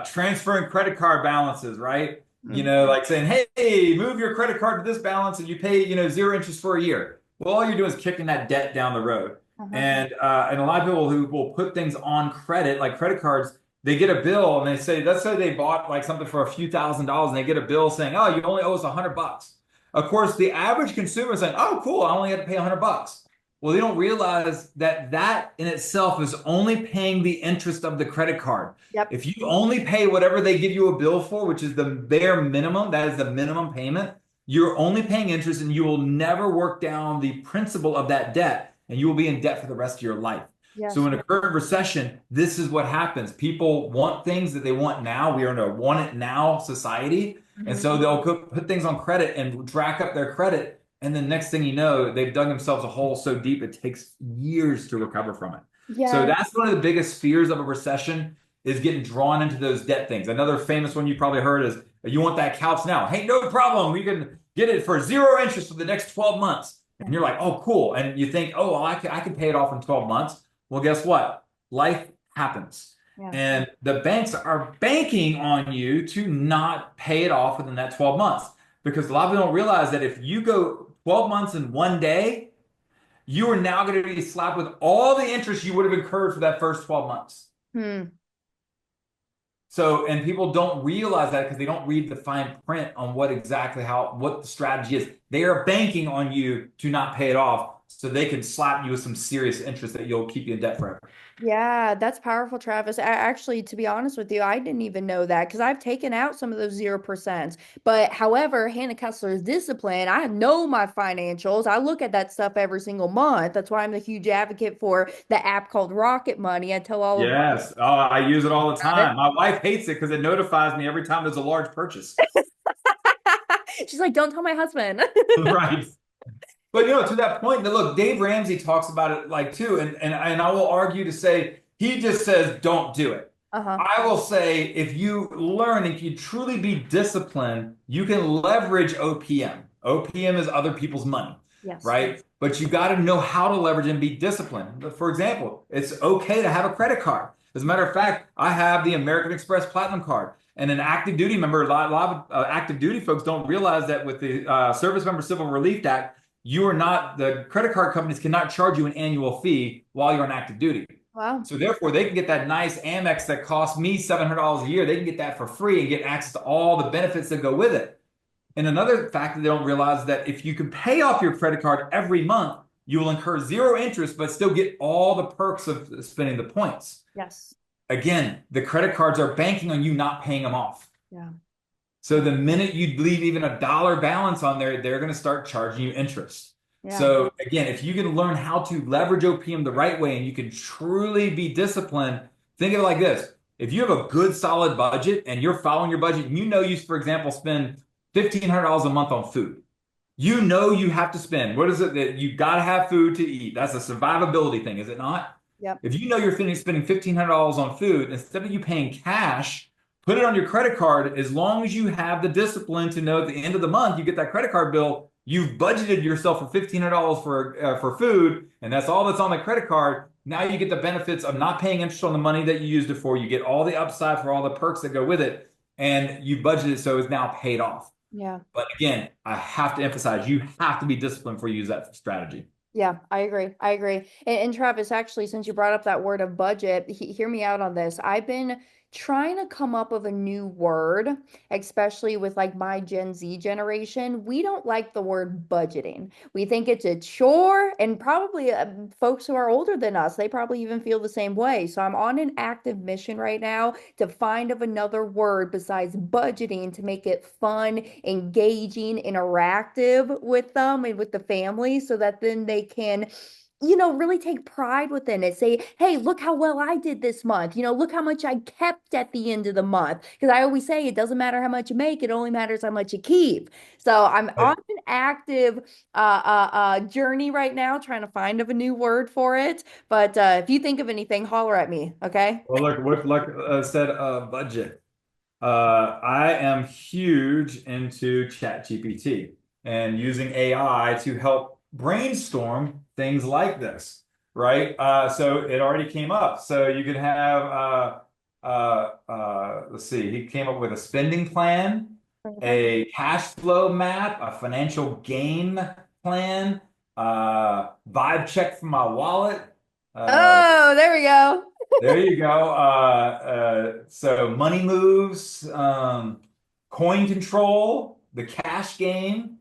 transferring credit card balances, right? Like saying, hey, move your credit card to this balance and you pay, 0 interest for a year. Well, all you're doing is kicking that debt down the road. And a lot of people who will put things on credit, like credit cards, they get a bill and they say, let's say they bought like something for a few $1,000s and they get a bill saying, oh, you only owe us $100. Of course, the average consumer is saying, oh, cool, I only had to pay $100. Well, they don't realize that in itself is only paying the interest of the credit card. Yep. If you only pay whatever they give you a bill for, which is the bare minimum, that is the minimum payment, you're only paying interest and you will never work down the principal of that debt, and you will be in debt for the rest of your life. Yes. So in a current recession, this is what happens. People want things that they want now. We are in a want it now society. And so they'll put things on credit and rack up their credit. And then next thing you know, they've dug themselves a hole so deep it takes years to recover from it. Yeah. So that's one of the biggest fears of a recession, is getting drawn into those debt things. Another famous one you probably heard is, you want that couch now. Hey, no problem. We can get it for 0 interest for the next 12 months. And you're like, oh, cool. And you think, oh, well, I can pay it off in 12 months. Well, guess what? Life happens. Yeah. And the banks are banking on you to not pay it off within that 12 months. Because a lot of people don't realize that if you go 12 months in one day, you are now going to be slapped with all the interest you would have incurred for that first 12 months. Hmm. So, and people don't realize that because they don't read the fine print on what the strategy is. They are banking on you to not pay it off so they can slap you with some serious interest that you'll keep you in debt forever. Yeah, that's powerful, Travis. Actually, to be honest with you, I didn't even know that because I've taken out some of those 0%. But however, Hannah Kessler is disciplined. I know my financials. I look at that stuff every single month. That's why I'm the huge advocate for the app called Rocket Money. I tell all of Yes. Oh, I use it all the about time. My wife hates it because it notifies me every time there's a large purchase. it. She's like, don't tell my husband. Right. But to that point, look, Dave Ramsey talks about it like too, and I will argue to say he just says don't do it. Uh-huh. I will say if you learn, if you truly be disciplined, you can leverage OPM. OPM is other people's money, Yes. right? But you got to know how to leverage and be disciplined. For example, it's okay to have a credit card. As a matter of fact, I have the American Express Platinum card. And an active duty member, a lot of active duty folks don't realize that with the Service Member Civil Relief Act, the credit card companies cannot charge you an annual fee while you're on active duty. Wow. So therefore, they can get that nice Amex that costs me $700 a year. They can get that for free and get access to all the benefits that go with it. And another fact that they don't realize is that if you can pay off your credit card every month, you will incur zero interest, but still get all the perks of spending the points. Yes. Again, the credit cards are banking on you not paying them off. Yeah. So the minute you leave even a dollar balance on there, they're going to start charging you interest. Yeah. So again, if you can learn how to leverage OPM the right way and you can truly be disciplined, think of it like this. If you have a good solid budget and you're following your budget, you, for example, spend $1,500 a month on food. You have to spend. What is it that you got to have food to eat? That's a survivability thing, is it not? Yep. If you know you're spending $1,500 on food, instead of you paying cash, put it on your credit card. As long as you have the discipline to know at the end of the month, you get that credit card bill, you've budgeted yourself for $1,500 for food, and that's all that's on the credit card. Now you get the benefits of not paying interest on the money that you used it for. You get all the upside for all the perks that go with it, and you budgeted so it's now paid off. Yeah. But again, I have to emphasize, you have to be disciplined before you use that strategy. Yeah, I agree. I agree. And Travis, actually, since you brought up that word of budget, hear me out on this. I've been trying to come up with a new word, especially with like my Gen Z generation. We don't like the word budgeting. We think it's a chore, and probably folks who are older than us, they probably even feel the same way. So I'm on an active mission right now to find of another word besides budgeting to make it fun, engaging, interactive with them and with the family so that then they can really take pride within it. Say, hey, look how well I did this month. Look how much I kept at the end of the month. Because I always say it doesn't matter how much you make, it only matters how much you keep. So I'm on an active journey right now, trying to find of a new word for it. But if you think of anything, holler at me, okay? Well, look, like said, budget. I am huge into ChatGPT and using AI to help brainstorm things like this, right? So it already came up. So you could have, let's see, he came up with a spending plan, a cash flow map, a financial gain plan, vibe check from my wallet. Oh, there we go. There you go. So money moves, coin control, the cash game.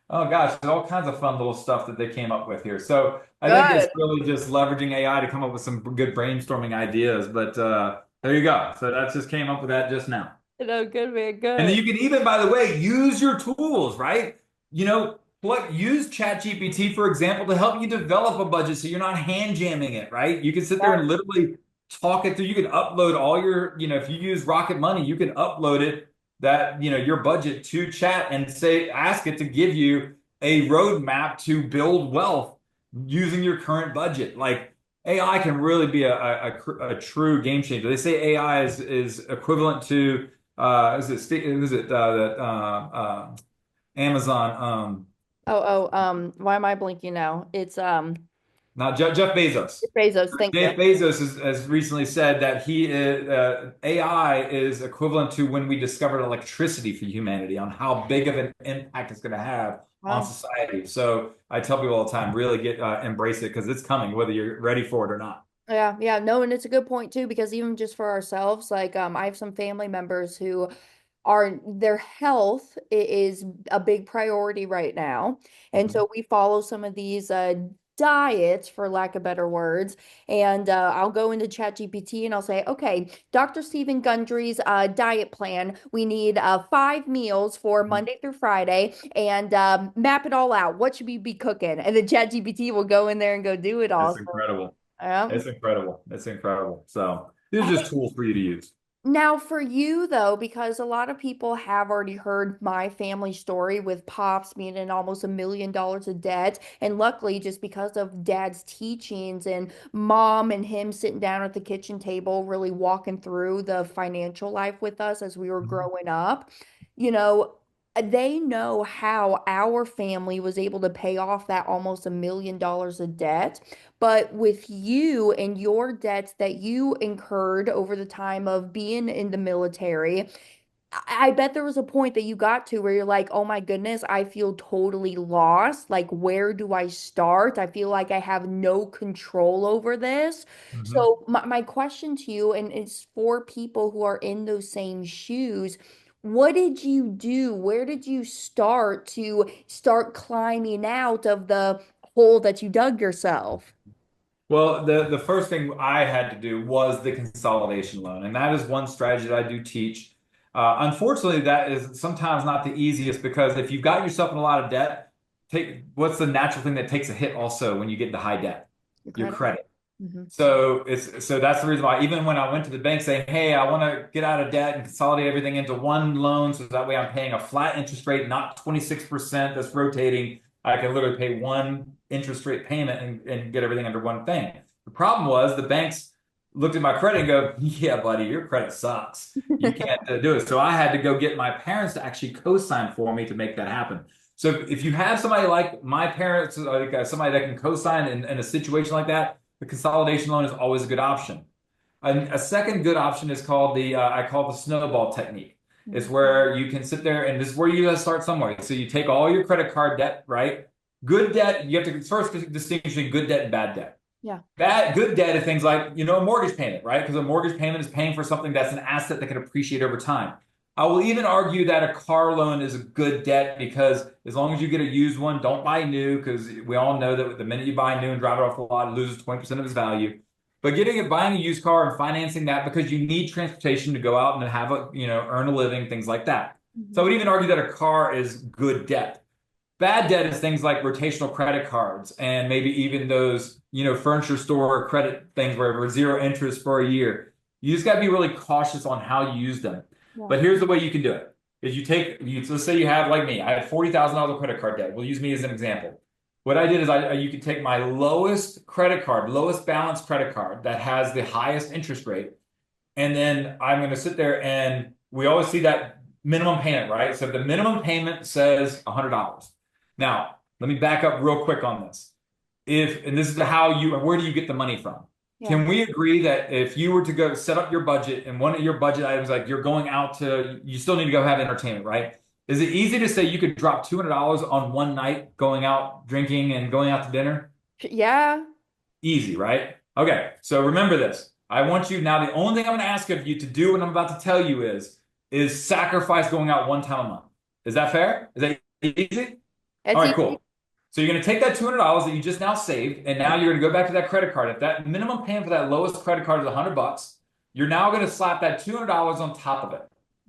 Oh gosh, there's all kinds of fun little stuff that they came up with here. So I think Good. it's really just leveraging AI to come up with some good brainstorming ideas. But there you go. So that just came up with that just now. No, good, man. And then Good. you can even, by the way, use your tools, right? Use ChatGPT, for example, to help you develop a budget so you're not hand jamming it, right? You can sit there and literally talk it through. You can upload all your, if you use Rocket Money, you can upload your budget to chat and ask it to give you a roadmap to build wealth using your current budget. Like AI can really be a true game changer. They say AI is equivalent to Amazon. Why am I blinking now? It's Not Jeff Bezos. Bezos. Thank you. Jeff Bezos has recently said that AI is equivalent to when we discovered electricity for humanity, on how big of an impact it's going to have on Wow. society. So I tell people all the time, really embrace it because it's coming, whether you're ready for it or not. Yeah, yeah, no, and it's a good point too, because even just for ourselves, like I have some family members who are their health is a big priority right now. And Mhm. so we follow some of these diets, for lack of better words. And I'll go into ChatGPT and I'll say, okay, Dr. Stephen Gundry's diet plan. We need 5 meals for Monday through Friday and map it all out. What should we be cooking? And then ChatGPT will go in there and go do it all. It's So, incredible. yeah. It's incredible. It's incredible. So these are just tools for you to use. Now, for you though, because a lot of people have already heard my family story with Pops being in almost $1 million of debt. And luckily, just because of Dad's teachings and Mom and him sitting down at the kitchen table, really walking through the financial life with us as we were Mhm. growing up, you know, they know how our family was able to pay off that almost $1 million of debt. But with you and your debts that you incurred over the time of being in the military, I bet there was a point that you got to where you're like, oh my goodness, I feel totally lost. Like, where do I start? I feel like I have no control over this. Mhm. So, my question to you, and it's for people who are in those same shoes, what did you do? Where did you start to start climbing out of the hole that you dug yourself? Well, the first thing I had to do was the consolidation loan, and that is one strategy that I do teach. Unfortunately, that is sometimes not the easiest because if you've got yourself in a lot of debt, take what's the natural thing that takes a hit also when you get into high debt? Your Your credit. credit. Hmm. So that's the reason why even when I went to the bank saying, "Hey, I want to get out of debt and consolidate everything into one loan, so that way I'm paying a flat interest rate, not 26% that's rotating. I can literally pay one interest rate payment and get everything under one thing." The problem was the banks looked at my credit and go, "Yeah, buddy, your credit sucks. You can't do it." So I had to go get my parents to actually co-sign for me to make that happen. So if you have somebody like my parents, like somebody that can co-sign in a situation like that, the consolidation loan is always a good option. A second good option is called I call the snowball technique. It's Mhm. where you can sit there and this is where you gotta start somewhere. So you take all your credit card debt, right? Good debt, you have to first distinguish between good debt and bad debt. Yeah. Good debt are things like, a mortgage payment, right? Because a mortgage payment is paying for something that's an asset that can appreciate over time. I will even argue that a car loan is a good debt because as long as you get a used one, don't buy new because we all know that the minute you buy new and drive it off the lot, it loses 20% of its value. But buying a used car and financing that because you need transportation to go out and have earn a living, things like that. So I Mhm. would even argue that a car is good debt. Bad debt is things like rotational credit cards and maybe even those, furniture store credit things where zero interest for a year. You just got to be really cautious on how you use them. Yeah. But here's the way you can do it. Is let's say you have like me, I had $40,000 credit card debt. We'll use me as an example. What I did is you could take my lowest balance credit card that has the highest interest rate, and then I'm going to sit there and we always see that minimum payment, right? So the minimum payment says $100. Now, let me back up real quick on this. And this is where do you get the money from? Yeah. Can we agree that if you were to go set up your budget and one of your budget items, like you still need to go have entertainment, right? Is it easy to say you could drop $200 on one night going out drinking and going out to dinner? Yeah. Easy, right? Okay, so remember this. I want you now, the only thing I'm going to ask of you to do what I'm about to tell you is sacrifice going out one time a month. Is that fair? Is that easy? All That's right, easy. cool. So you're going to take that $200 that you just now saved, and now you're going to go back to that credit card. If that minimum payment for that lowest credit card is $100, you're now going to slap that $200 on top of it.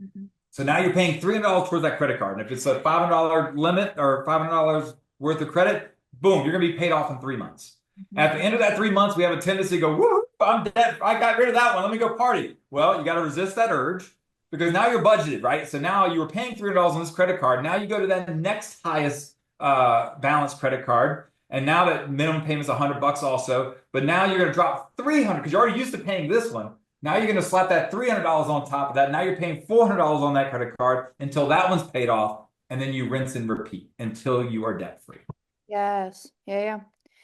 Mhm. So now you're paying $300 towards that credit card. And if it's a $500 limit or $500 worth of credit, boom, you're going to be paid off in 3 months. Mhm. At the end of that 3 months, we have a tendency to go, woo, I'm dead. I got rid of that one. Let me go party. Well, you got to resist that urge because now you're budgeted, right? So now you were paying $300 on this credit card. Now you go to that next highest balance credit card. And now that minimum payment is $100 also. But now you're going to drop 300 because you're already used to paying this one. Now you're going to slap that $300 on top of that. Now you're paying $400 on that credit card until that one's paid off. And then you rinse and repeat until you are debt free. Yes. Yeah, yeah.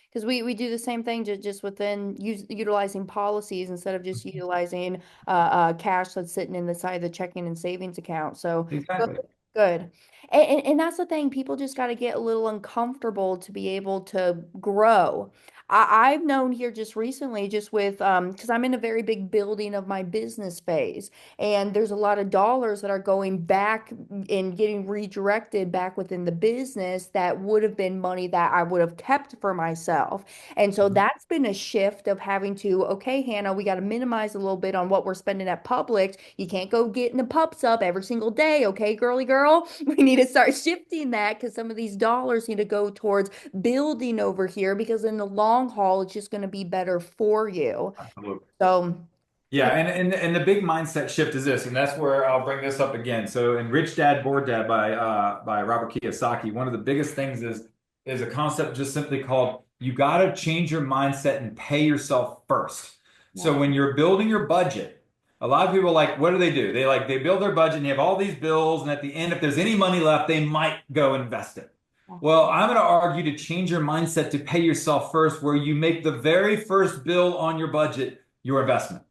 Because we do the same thing just within utilizing policies instead of just utilizing cash that's sitting in the side of the checking and savings account. So good, Exactly. good. And that's the thing. People just got to get a little uncomfortable to be able to grow. I've known here just recently, just with because I'm in a very big building of my business phase, and there's a lot of dollars that are going back and getting redirected back within the business that would have been money that I would have kept for myself. And so Mhm. that's been a shift of having to, okay, Hannah, we got to minimize a little bit on what we're spending at Publix. You can't go getting the pups up every single day, okay, girly girl? We need to start shifting that because some of these dollars need to go towards building over here because in the long haul, it's just going to be better for you. Absolutely. So, Yeah, and the big mindset shift is this, and that's where I'll bring this up again. So in Rich Dad Poor Dad by Robert Kiyosaki, one of the biggest things is a concept just simply called you got to change your mindset and pay yourself first. yeah. So when you're building your budget, a lot of people like what do? They build their budget and they have all these bills, and at the end, if there's any money left, they might go invest it. Well, I'm going to argue to change your mindset to pay yourself first, where you make the very first bill on your budget your investment.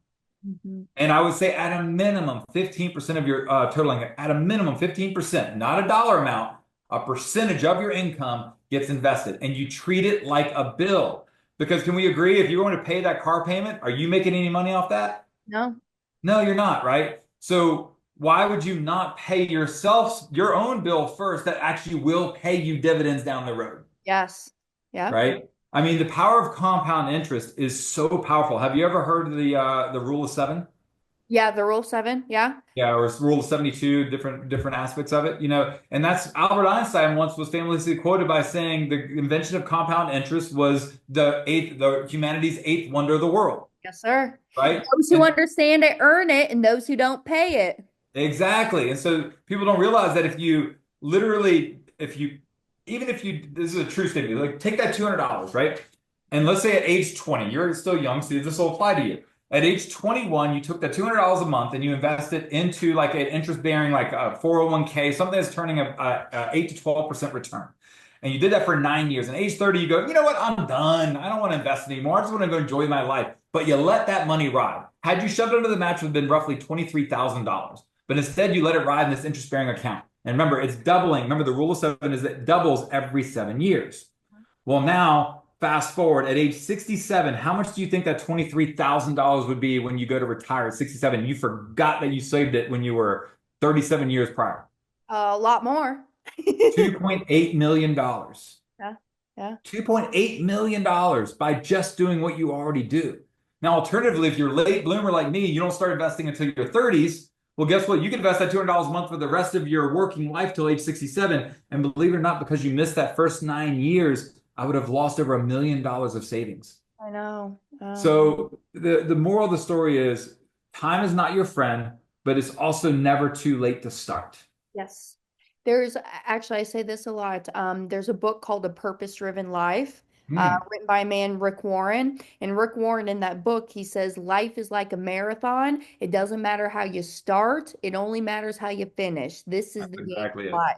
Mhm. And I would say at a minimum, 15% of your total income, at a minimum, 15%, not a dollar amount, a percentage of your income gets invested. And you treat it like a bill. Because can we agree, if you're going to pay that car payment, are you making any money off that? No. No, you're not, right? So why would you not pay yourself your own bill first that actually will pay you dividends down the road, Yes. Yeah. right? I mean, the power of compound interest is so powerful. Have you ever heard of the rule of seven? Yeah. The rule seven. Yeah. Yeah, or rule of 72, different aspects of it, and that's Albert Einstein once was famously quoted by saying the invention of compound interest was the humanity's eighth wonder of the world, Yes, sir. right? Those who And understand it earn it, and those who don't pay it. exactly. And so people don't realize that if you literally, if you, even if you, this is a true statement, like take that $200, right? And let's say at age 20, you're still young, so this will apply to you. At age 21, you took that $200 a month and you invested into like an interest bearing, like a 401k, something that's turning a 8 to 12% return. And you did that for 9 years. And age 30, you go, you know what? I'm done. I don't want to invest anymore. I just want to go enjoy my life. But you let that money ride. Had you shoved it under the mattress, it would have been roughly $23,000. But instead, you let it ride in this interest bearing account. And remember, it's doubling. Remember, the rule of seven is that it doubles every 7 years. Well, now, fast forward at age 67, how much do you think that $23,000 would be when you go to retire at 67? You forgot that you saved it when you were 37 years prior. A lot more. $2.8 million. dollars. Yeah. Yeah. $2.8 million by just doing what you already do. Now, alternatively, if you're a late bloomer like me, you don't start investing until your 30s. Well, guess what? You can invest that $200 a month for the rest of your working life till age 67. And believe it or not, because you missed that first 9 years, I would have lost over $1 million of savings. I know. So the moral of the story is time is not your friend, but it's also never too late to start. Yes. There's actually, I say this a lot. There's a book called A Purpose Driven Life, Hmm. written by a man, Rick Warren. And Rick Warren, in that book, he says, life is like a marathon. It doesn't matter how you start, it only matters how you finish. This is That's the game exactly of it. life.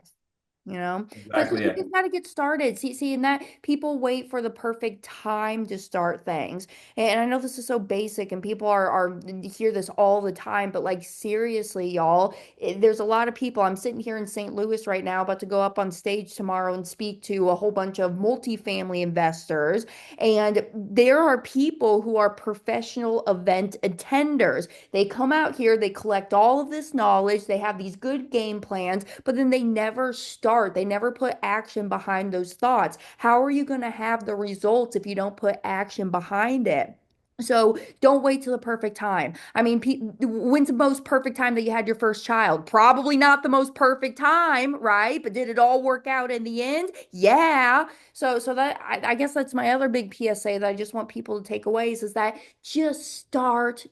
Because Exactly you it. just got to get started. See, and that people wait for the perfect time to start things. And I know this is so basic, and people are hear this all the time, but like seriously, y'all, there's a lot of people. I'm sitting here in St. Louis right now, about to go up on stage tomorrow and speak to a whole bunch of multifamily investors, and there are people who are professional event attenders. They come out here, they collect all of this knowledge, they have these good game plans, but then they never start. They never put action behind those thoughts. How are you going to have the results if you don't put action behind it? So don't wait till the perfect time. I mean, when's the most perfect time that you had your first child? Probably not the most perfect time, right? But did it all work out in the end? Yeah. So that I guess that's my other big PSA that I just want people to take away is that just start.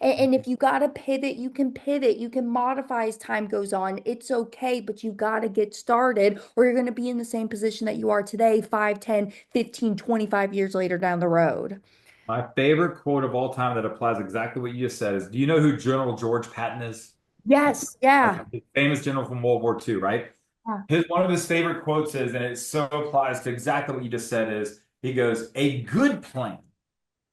And if you got to pivot, you can pivot. You can modify as time goes on. It's okay, but you got to get started or you're going to be in the same position that you are today, 5, 10, 15, 25 years later down the road. My favorite quote of all time that applies exactly what you just said is, do you know who General George Patton is? Yes, Okay, yeah. famous general from World War II, right? Yeah. One of his favorite quotes is, and it so applies to exactly what you just said, is he goes, a good plan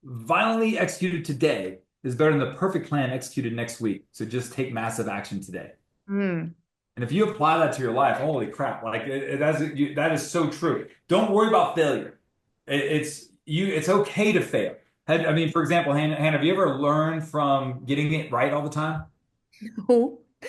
violently executed today is better than the perfect plan executed next week. So just take massive action today. Mm. And if you apply that to your life, holy crap, like that is so true. Don't worry about failure. It's it's okay to fail. I mean, for example, Hannah, have you ever learned from getting it right all the time?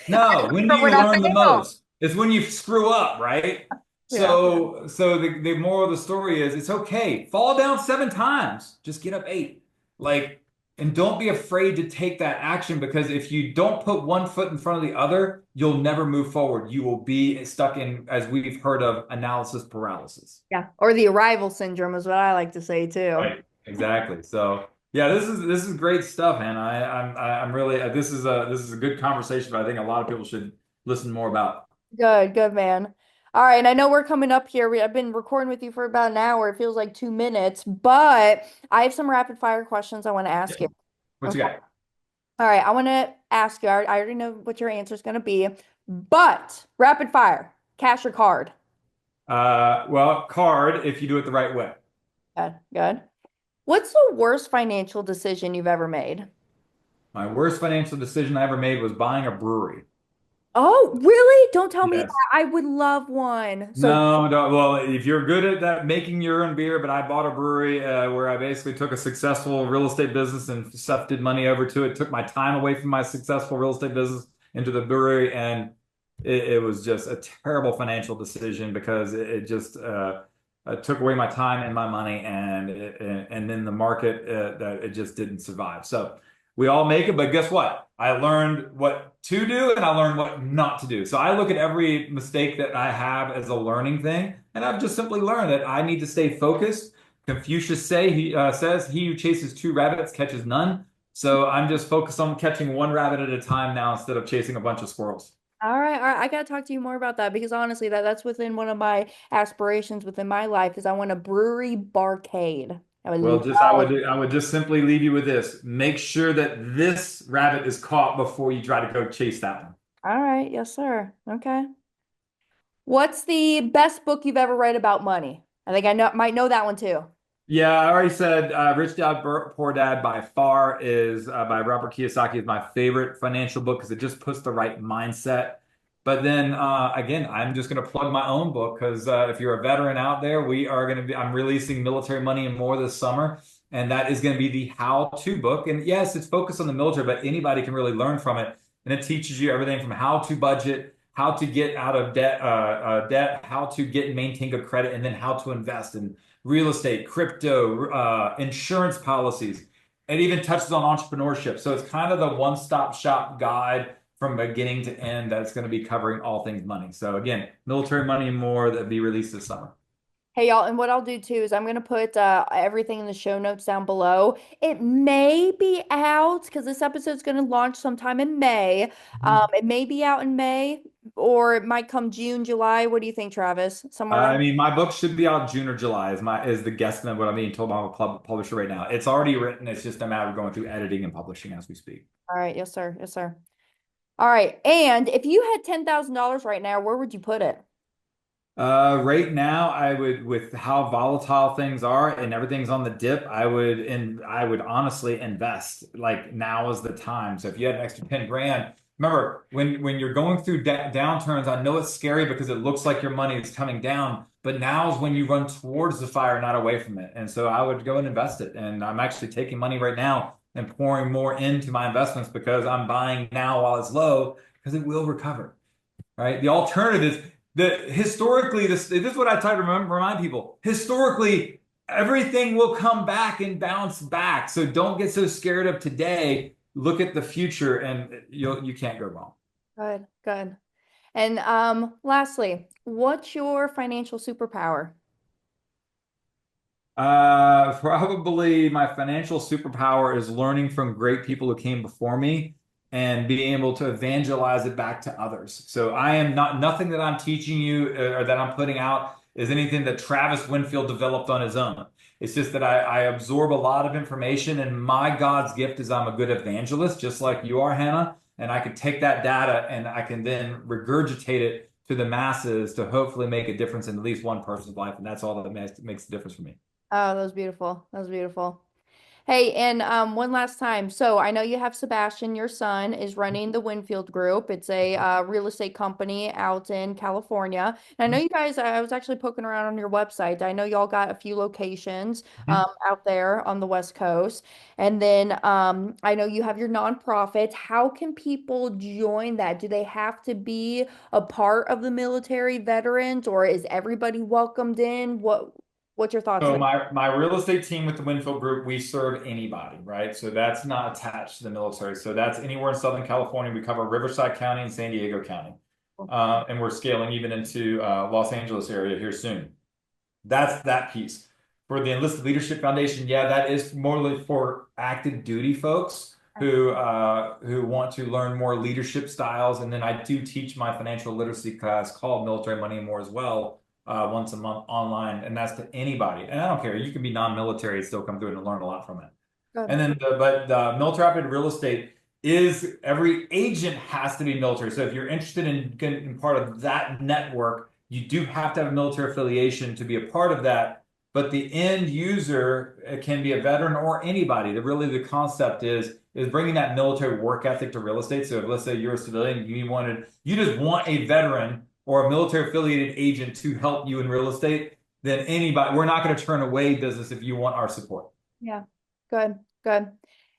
No. When do But when you I learn the fail. most? It's when you screw up, right? Yeah. So the moral of the story is it's okay. Fall down 7 times. Just get up 8. Like, and don't be afraid to take that action because if you don't put one foot in front of the other, you'll never move forward. You will be stuck in, as we've heard of, analysis paralysis. Yeah. Or the arrival syndrome is what I like to say too. Right. Exactly. So yeah, this is great stuff, man. I'm really this is a good conversation, but I think a lot of people should listen more about. Good, good man. All right, and I know we're coming up here. I've been recording with you for about an hour. It feels like 2 minutes, but I have some rapid fire questions I want to Yeah. ask you. What you Okay. got? All right, I want to ask you. I already know what your answer is going to be, but rapid fire, cash or card? Well, card if you do it the right way. Good, good. What's the worst financial decision you've ever made? My worst financial decision I ever made was buying a brewery. Oh, really? Don't tell me that. Yes. I would love one. So, No, no. Well, if you're good at that, making your own beer, but I bought a brewery where I basically took a successful real estate business and sifted money over to it. Took my time away from my successful real estate business into the brewery, and it was just a terrible financial decision because it just took away my time and my money, and then the market that it just didn't survive. So we all make it, but guess what? I learned what to do and I learned what not to do. So I look at every mistake that I have as a learning thing, and I've just simply learned that I need to stay focused. Confucius says, "He who chases 2 rabbits catches none." So I'm just focused on catching one rabbit at a time now instead of chasing a bunch of squirrels. all right, all right. I gotta talk to you more about that because honestly, that's within one of my aspirations within my life is I want a brewery barcade. I would Well, just love. I would just simply leave you with this. Make sure that this rabbit is caught before you try to go chase that one. All right, yes, sir. Okay. What's the best book you've ever read about money? I think I know might know that one too. Yeah, I already said Rich Dad Poor Dad by far is by Robert Kiyosaki is my favorite financial book because it just puts the right mindset. But then again, I'm just going to plug my own book because if you're a veteran out there, I'm releasing Military Money and More this summer, and that is going to be the how-to book. And yes, it's focused on the military, but anybody can really learn from it. And it teaches you everything from how to budget, how to get out of debt, how to get and maintain good credit, and then how to invest in real estate, crypto, insurance policies. It even touches on entrepreneurship. So it's kind of the one-stop shop guide from beginning to end that's going to be covering all things money. So again, Military Money and More that be released this summer. Hey y'all, and what I'll do too is I'm gonna put everything in the show notes down below. It may be out because this episode's gonna launch sometime in May. It may be out in May, or it might come June, July. What do you think, Travis? Somewhere I around. mean, my book should be out June or July is the guesstimate what I'm being told by a publisher right now. It's already written. It's just a matter of going through editing and publishing as we speak. All right, yes, sir. Yes, sir. All right. And if you had $10,000 right now, where would you put it? Right now, I would, with how volatile things are and everything's on the dip, I would honestly invest. Like now is the time. So if you had an extra 10 grand, remember when you're going through downturns, I know it's scary because it looks like your money is coming down, but now is when you run towards the fire, not away from it. And so I would go and invest it. And I'm actually taking money right now and pouring more into my investments because I'm buying now while it's low because it will recover. Right? The alternative is that historically, this is what I try to remind people. Historically, everything will come back and bounce back. So don't get so scared of today. Look at the future, and you can't go wrong. Good, good. And lastly, what's your financial superpower? Probably my financial superpower is learning from great people who came before me and being able to evangelize it back to others. So I am not nothing that I'm teaching you or that I'm putting out is anything that Travis Winfield developed on his own. It's just that I absorb a lot of information, and my God's gift is I'm a good evangelist, just like you are, Hannah. And I can take that data and I can then regurgitate it to the masses to hopefully make a difference in at least one person's life. And that's all that makes the difference for me. Oh, that was beautiful. That was beautiful. Hey, and one last time. So I know you have Sebastian, your son, is running the Winfield Group. It's a real estate company out in California. And I know you guys, I was actually poking around on your website. I know y'all got a few locations out there on the West Coast. And then I know you have your nonprofit. How can people join that? Do they have to be a part of the military veterans, or is everybody welcomed in? What's your thoughts So there? my real estate team with the Winfield Group, we serve anybody, right? So that's not attached to the military. So that's anywhere in Southern California. We cover Riverside County and San Diego County. And we're scaling even into Los Angeles area here soon. That's that piece. For the Enlisted Leadership Foundation, yeah, that is more for active duty folks who want to learn more leadership styles. And then I do teach my financial literacy class called Military Money and More as well, once a month online, and that's to anybody. And I don't care, you can be non-military and still come through and learn a lot from it. Good. And then, but the military operated real estate is every agent has to be military. So if you're interested in getting part of that network, you do have to have a military affiliation to be a part of that. But the end user can be a veteran or anybody. Really, the concept is bringing that military work ethic to real estate. So if, let's say you're a civilian, you just want a veteran or a military affiliated agent to help you in real estate, then anybody, we're not going to turn away business if you want our support. Yeah, good, good.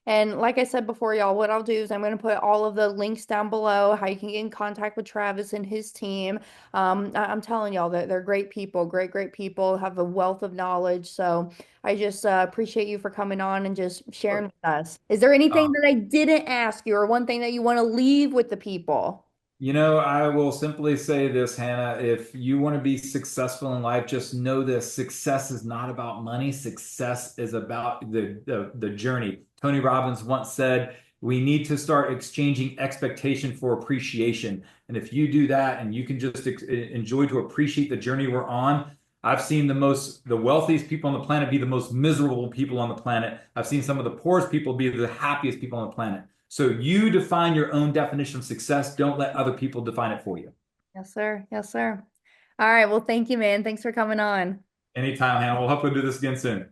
And like I said before, y'all, what I'll do is I'm going to put all of the links down below, how you can get in contact with Travis and his team. I'm telling y'all that they're great people, great, great people, have a wealth of knowledge. So I just appreciate you for coming on and just sharing with us. Is there anything that I didn't ask you, or one thing that you want to leave with the people? I will simply say this, Hannah. If you want to be successful in life, just know this: success is not about money. Success is about the journey. Tony Robbins once said, "We need to start exchanging expectation for appreciation." And if you do that, and you can just enjoy to appreciate the journey we're on. I've seen the wealthiest people on the planet be the most miserable people on the planet. I've seen some of the poorest people be the happiest people on the planet. So you define your own definition of success. Don't let other people define it for you. Yes, sir. Yes, sir. All right. Well, thank you, man. Thanks for coming on. Anytime, Hannah. We'll hopefully do this again soon.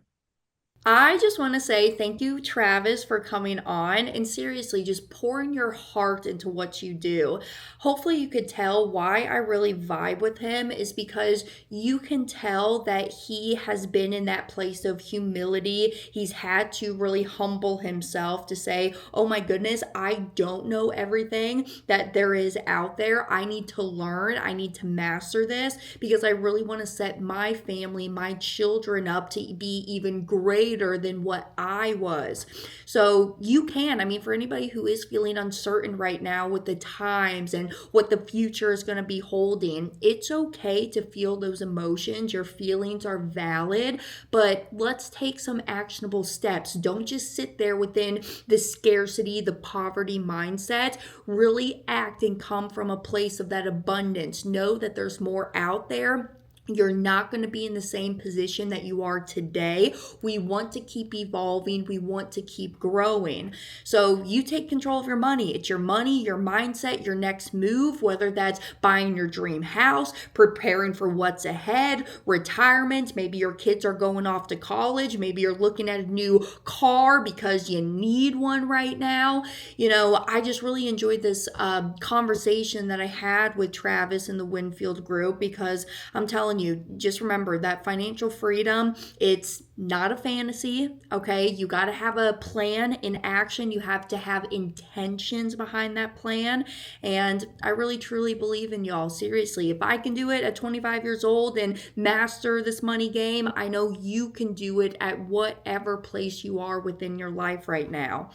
I just want to say thank you, Travis, for coming on and seriously just pouring your heart into what you do. Hopefully, you could tell why I really vibe with him is because you can tell that he has been in that place of humility. He's had to really humble himself to say, oh my goodness, I don't know everything that there is out there. I need to learn, I need to master this because I really want to set my family, my children up to be even greater than what I was. So you can, I mean, for anybody who is feeling uncertain right now with the times and what the future is going to be holding, it's okay to feel those emotions. Your feelings are valid, but let's take some actionable steps. Don't just sit there within the scarcity, the poverty mindset. Really act and come from a place of that abundance. Know that there's more out there. You're not going to be in the same position that you are today. We want to keep evolving. We want to keep growing. So you take control of your money. It's your money, your mindset, your next move, whether that's buying your dream house, preparing for what's ahead, retirement. Maybe your kids are going off to college. Maybe you're looking at a new car because you need one right now. I just really enjoyed this conversation that I had with Travis and the Winfield Group because I'm telling you, just remember that financial freedom, it's not a fantasy, okay? You got to have a plan in action. You have to have intentions behind that plan. And I really truly believe in y'all. Seriously, if I can do it at 25 years old and master this money game, I know you can do it at whatever place you are within your life right now.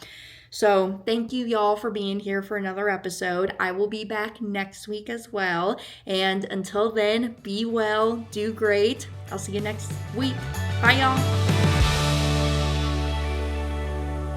So, thank you, y'all, for being here for another episode. I will be back next week as well. And until then, be well, do great. I'll see you next week. Bye, y'all.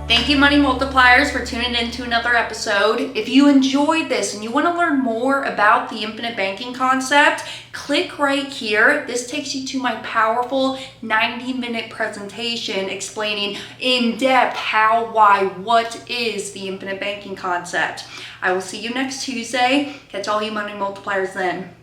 Thank you, Money Multipliers, for tuning in to another episode. If you enjoyed this and you want to learn more about the infinite banking concept, click right here. This takes you to my powerful 90-minute presentation explaining in depth how, why, what is the infinite banking concept. I will see you next Tuesday. Catch all you Money Multipliers then.